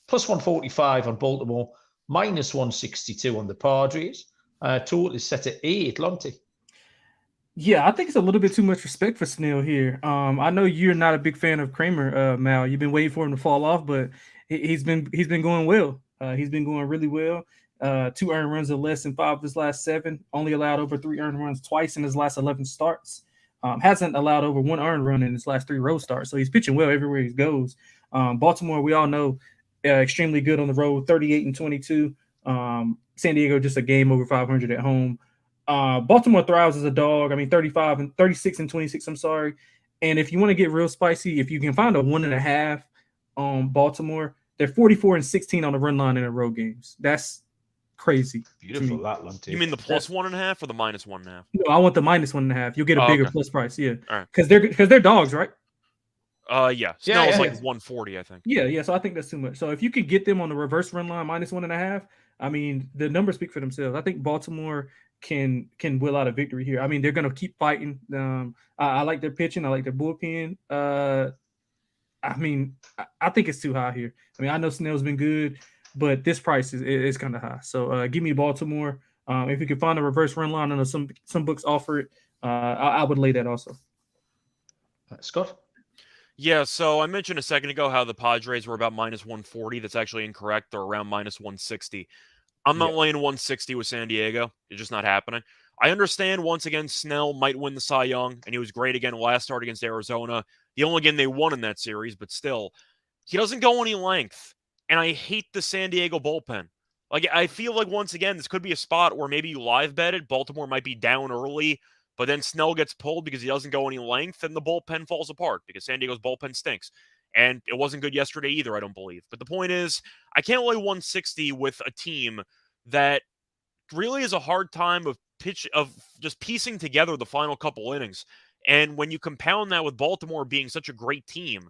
Plus 145 on Baltimore, minus 162 on the Padres. Total is set at 8. Lonte. Yeah, I think it's a little bit too much respect for Snell here. I know you're not a big fan of Kramer, Mal. You've been waiting for him to fall off, but he's been going well. He's been going really well. 2 earned runs or less in 5 of his last 7. Only allowed over 3 earned runs twice in his last 11 starts. Hasn't allowed over 1 earned run in his last 3 road starts. So he's pitching well everywhere he goes. Baltimore, we all know, extremely good on the road, 38-22. San Diego just a game over 500 at home. Baltimore thrives as a dog. I mean, 36-26. I'm sorry. And if you want to get real spicy, if you can find a 1.5 on Baltimore, they're 44-16 on the run line in the road games. That's crazy. Beautiful, that one too. You mean the plus 1.5 or the minus 1.5? No, I want the minus 1.5. You'll get a bigger plus price. Yeah, because right. they're dogs, right? Yeah. Snell's like 140, I think. Yeah. So I think that's too much. So if you could get them on the reverse run line minus 1.5, I mean, the numbers speak for themselves. I think Baltimore can will out a victory here. I mean, they're going to keep fighting. I like their pitching. I like their bullpen. I mean, I think it's too high here. I mean, I know Snell's been good, but this price is kind of high. So give me Baltimore. If you can find a reverse run line, I know some books offer it. I would lay that also. Scott? Yeah, so I mentioned a second ago how the Padres were about minus 140. That's actually incorrect. They're around minus 160. I'm not laying 160 with San Diego. It's just not happening. I understand, once again, Snell might win the Cy Young, and he was great again last start against Arizona. The only game they won in that series, but still, he doesn't go any length, and I hate the San Diego bullpen. Like, I feel like, once again, this could be a spot where maybe you live bet it. Baltimore might be down early, but then Snell gets pulled because he doesn't go any length, and the bullpen falls apart because San Diego's bullpen stinks. And it wasn't good yesterday either, I don't believe. But the point is, I can't lay 160 with a team that really is a hard time of just piecing together the final couple innings. And when you compound that with Baltimore being such a great team,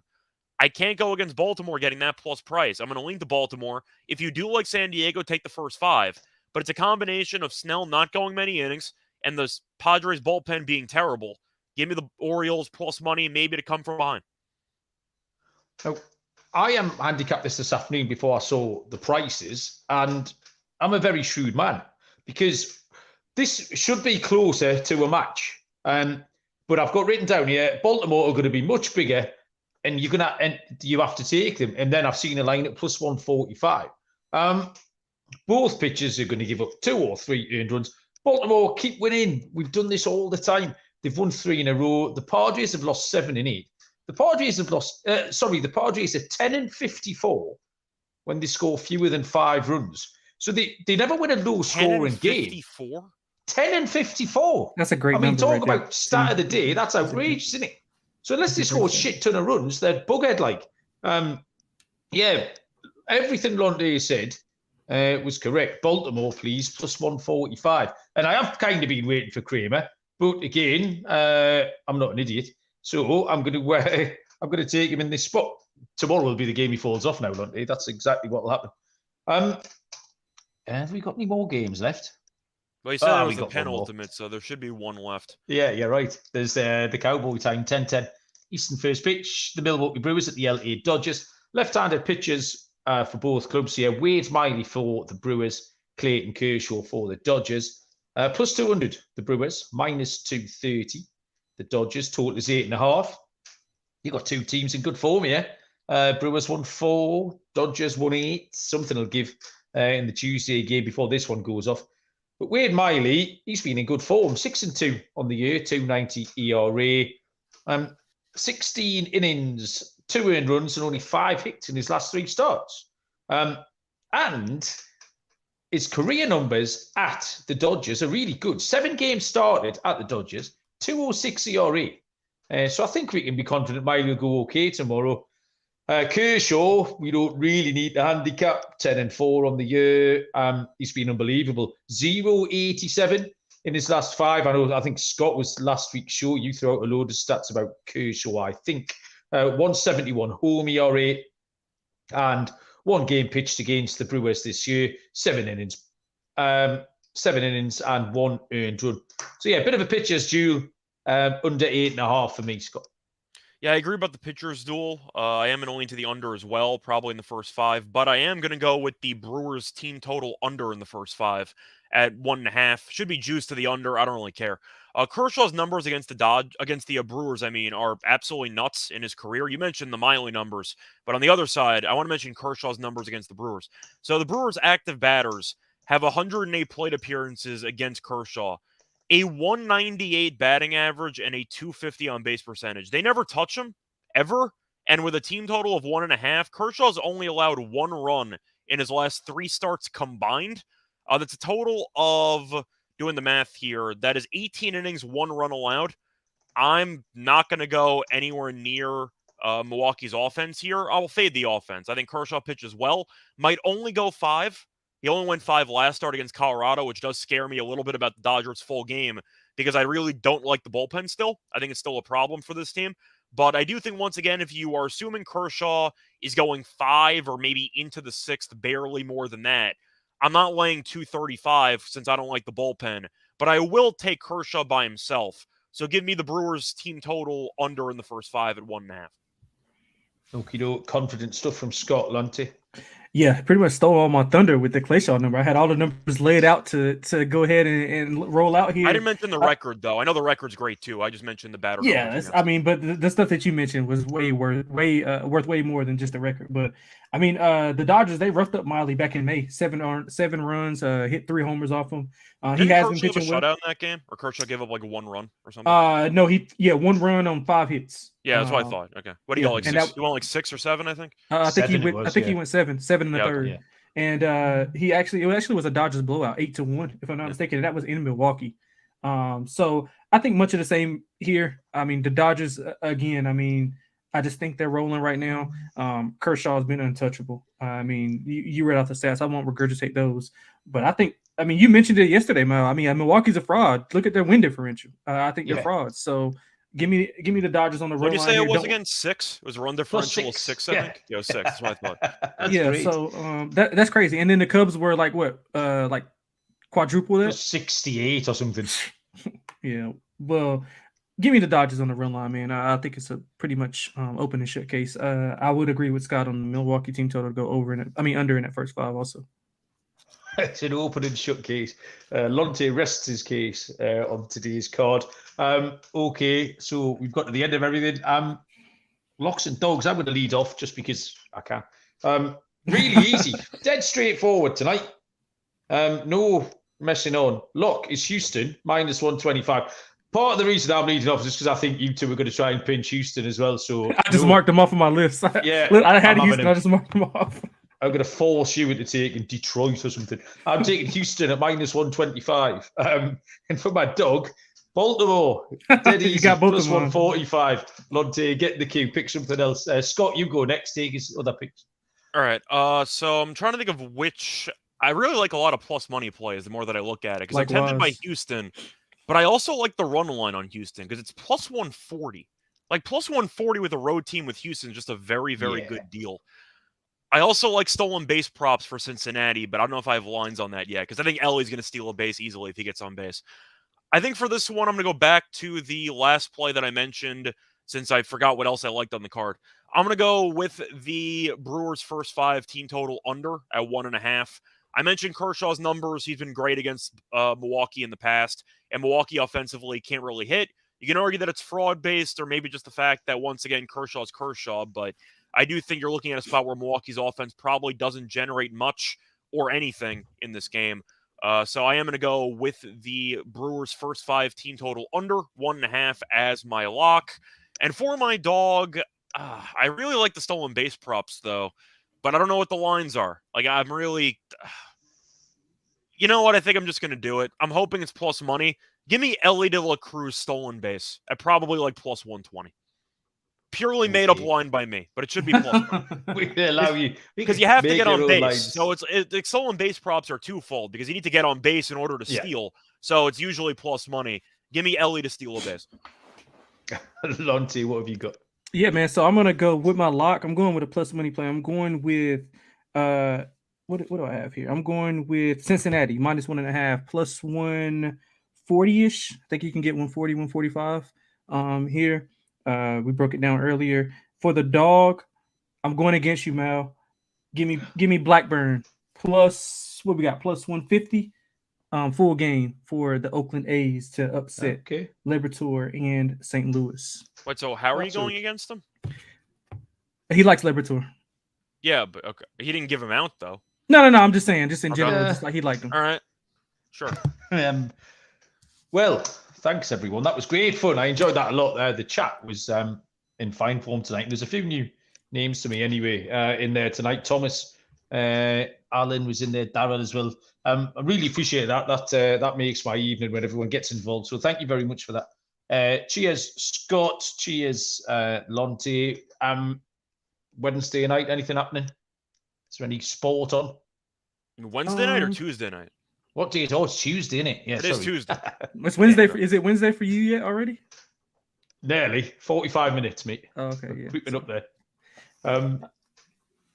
I can't go against Baltimore getting that plus price. I'm going to lean to Baltimore. If you do like San Diego, take the first 5. But it's a combination of Snell not going many innings and the Padres bullpen being terrible. Give me the Orioles plus money, maybe to come from behind. Now, I am handicapped this afternoon before I saw the prices, and I'm a very shrewd man because this should be closer to a match. But I've got written down here, Baltimore are going to be much bigger, and you have to take them. And then I've seen a line at plus 145. Both pitchers are going to give up 2 or 3 earned runs. Baltimore keep winning. We've done this all the time. They've won 3 in a row. The Padres have lost 7 in 8. The Padres are 10 and 54 when they score fewer than 5 runs. So they never win a low-scoring game. 10 and 54. That's a great number. I mean, talk about start of the day. That's outrageous, isn't it? So unless they score a shit ton of runs, they're buggered like. Everything Lonte said was correct. Baltimore, please, plus 145. And I have kind of been waiting for Kramer. But again, I'm not an idiot. So I'm going to take him in this spot. Tomorrow will be the game he falls off now, Lonte. That's exactly what will happen. Have we got any more games left? Well, you said there was the penultimate, so there should be one left. Yeah, you're right. There's the Cowboy time, 10-10. Eastern first pitch, the Milwaukee Brewers at the LA Dodgers. Left-handed pitchers for both clubs here. Wade Miley for the Brewers, Clayton Kershaw for the Dodgers. Plus 200, the Brewers, minus 230. The Dodgers, total is 8.5. You've got 2 teams in good form here. Brewers won 4, Dodgers won 8. Something will give in the Tuesday game before this one goes off. But Wade Miley, he's been in good form. 6-2 on the year, 2.90 ERA. 16 innings, 2 earned runs, and only 5 hits in his last 3 starts. And his career numbers at the Dodgers are really good. 7 games started at the Dodgers, 2.06 ERA. So I think we can be confident Miley will go okay tomorrow. Kershaw, we don't really need the handicap. 10-4 on the year. He's been unbelievable. 0.87 in his last 5. I think Scott was last week's show. You throw out a load of stats about Kershaw, I think. 171 home ERA and 1 game pitched against the Brewers this year. 7 innings. 7 innings and 1 earned run. So yeah, a bit of a pitcher's duel. Under 8.5 for me, Scott. Yeah, I agree about the pitcher's duel. I am going to lean to the under as well, probably in the first 5. But I am going to go with the Brewers team total under in the first 5 at 1.5. Should be juiced to the under. I don't really care. Kershaw's numbers against the Brewers, are absolutely nuts in his career. You mentioned the Miley numbers, but on the other side, I want to mention Kershaw's numbers against the Brewers. So the Brewers' active batters have 108 plate appearances against Kershaw, a 198 batting average, and a 250 on base percentage. They never touch him, ever. And with a team total of 1.5, Kershaw's only allowed 1 run in his last 3 starts combined. That's a total of, doing the math here, that is 18 innings, 1 run allowed. I'm not going to go anywhere near Milwaukee's offense here. I will fade the offense. I think Kershaw pitches well. Might only go 5. He only went 5 last start against Colorado, which does scare me a little bit about the Dodgers' full game because I really don't like the bullpen still. I think it's still a problem for this team. But I do think, once again, if you are assuming Kershaw is going 5 or maybe into the 6th, barely more than that, I'm not laying 235 since I don't like the bullpen. but I will take Kershaw by himself. So give me the Brewers team total under in the first 5 at 1.5. Okie doke. Confident stuff from Scott Lonte. Yeah, pretty much stole all my thunder with the Clayshaw number. I had all the numbers laid out to go ahead and roll out here. I didn't mention the record, though. I know the record's great, too. I just mentioned the batter. Yeah, I mean, but the stuff that you mentioned was worth way more than just the record. But I mean, the Dodgers, they roughed up Miley back in May. 7 runs, hit 3 homers off him. He has been pitching well. Shutout in that game, or Kershaw gave up like 1 run or something. No, 1 run on 5 hits. Yeah, that's what I thought. Okay, what do you got? Like 6? You want like 6 or 7? I think. I think he went 7 in the third. Yeah. And it actually was a Dodgers blowout, 8-1, if I'm not mistaken. And that was in Milwaukee. So I think much of the same here. I mean, the Dodgers again. I mean, I just think they're rolling right now. Kershaw has been untouchable. I mean, you read out the stats. I won't regurgitate those, but I think. I mean, you mentioned it yesterday, Mel. I mean, Milwaukee's a fraud. Look at their win differential. I think they're frauds. So give me the Dodgers on the road. What did you say it was again? 6? It was a run differential of 6, I think. Yeah, 6. That's what I thought. Great. So that's crazy. And then the Cubs were like what? Like quadruple that? 68 or something. Yeah. Well, give me the Dodgers on the run line, man. I think it's a pretty much open and shut case. I would agree with Scott on the Milwaukee team total to go under in that first 5 also. It's an open and shut case. Lonte rests his case on today's card. Okay, so we've got to the end of everything. Locks and dogs. I'm going to lead off just because I can. Really easy. Dead straightforward tonight. No messing on. Lock is Houston, -125. Part of the reason I'm leading off is just because I think you two are going to try and pinch Houston as well. So I just marked them off on my list. Yeah, I had Houston. I just marked them off. I'm going to force you into taking Detroit or something. I'm taking Houston at -125. And for my dog, Baltimore, dead easy, plus 145. Lonte, get in the queue, pick something else. Scott, you go next, take his other picks. All right, so I'm trying to think of which. I really like a lot of plus money plays the more that I look at it, because I'm tempted by Houston, but I also like the run line on Houston, because it's plus 140. Like, plus 140 with a road team with Houston is just a very, very good deal. I also like stolen base props for Cincinnati, but I don't know if I have lines on that yet, because I think Ellie's going to steal a base easily if he gets on base. I think for this one, I'm going to go back to the last play that I mentioned, since I forgot what else I liked on the card. I'm going to go with the Brewers' first 5 team total under at 1.5. I mentioned Kershaw's numbers. He's been great against Milwaukee in the past, and Milwaukee offensively can't really hit. You can argue that it's fraud-based, or maybe just the fact that, once again, Kershaw's Kershaw, but I do think you're looking at a spot where Milwaukee's offense probably doesn't generate much or anything in this game. So I am going to go with the Brewers' first 5 team total under 1.5 as my lock. And for my dog, I really like the stolen base props, though, but I don't know what the lines are. Like, I'm really... You know what? I think I'm just going to do it. I'm hoping it's plus money. Give me Ellie De La Cruz stolen base at probably like plus 120. Purely made up line by me, but it should be plus money. We allow you, because you have to get on base. Lines. So it's stolen base props are twofold, because you need to get on base in order to steal. So it's usually plus money. Give me Ellie to steal a base. Lonte, what have you got? Yeah, man. So I'm gonna go with my lock. I'm going with a plus money play. I'm going with what do I have here? I'm going with Cincinnati -1.5, plus 140-ish. I think you can get 140, 145 here. We broke it down earlier. For the dog, I'm going against you, Mal. Give me Blackburn plus what we got, plus 150 full game for the Oakland A's to upset Liberatore and St. Louis. Wait, so how are you going against them? He likes Liberatore. Yeah, but okay. He didn't give him out though. No. I'm just saying, just in general, just like he liked him. All right, sure. Well, thanks everyone. That was great fun. I enjoyed that a lot. The chat was in fine form tonight. And there's a few new names to me anyway in there tonight. Thomas, Alan was in there. Darrell as well. I really appreciate that. That makes my evening when everyone gets involved. So thank you very much for that. Cheers, Scott. Cheers, Lonte. Wednesday night, anything happening? Is there any sport on? Wednesday night or Tuesday night? What day is it? Oh, it's Tuesday, isn't it? Yeah, it is Tuesday. It's Wednesday. Is it Wednesday for you yet already? Nearly 45 minutes, mate. Oh, okay, yeah. Creeping up there.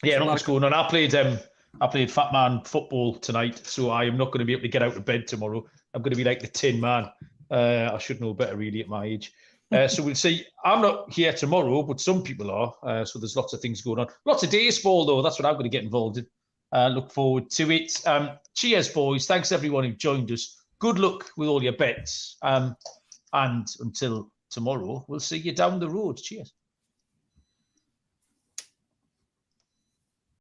Yeah, not much going on. I played I played Fat Man football tonight, so I am not going to be able to get out of bed tomorrow. I'm going to be like the Tin Man. I should know better, really, at my age. So we'll see. I'm not here tomorrow, but some people are. So there's lots of things going on. Lots of baseball, though. That's what I'm going to get involved in. Look forward to it. Cheers, boys. Thanks, everyone who joined us. Good luck with all your bets. And until tomorrow, we'll see you down the road. Cheers.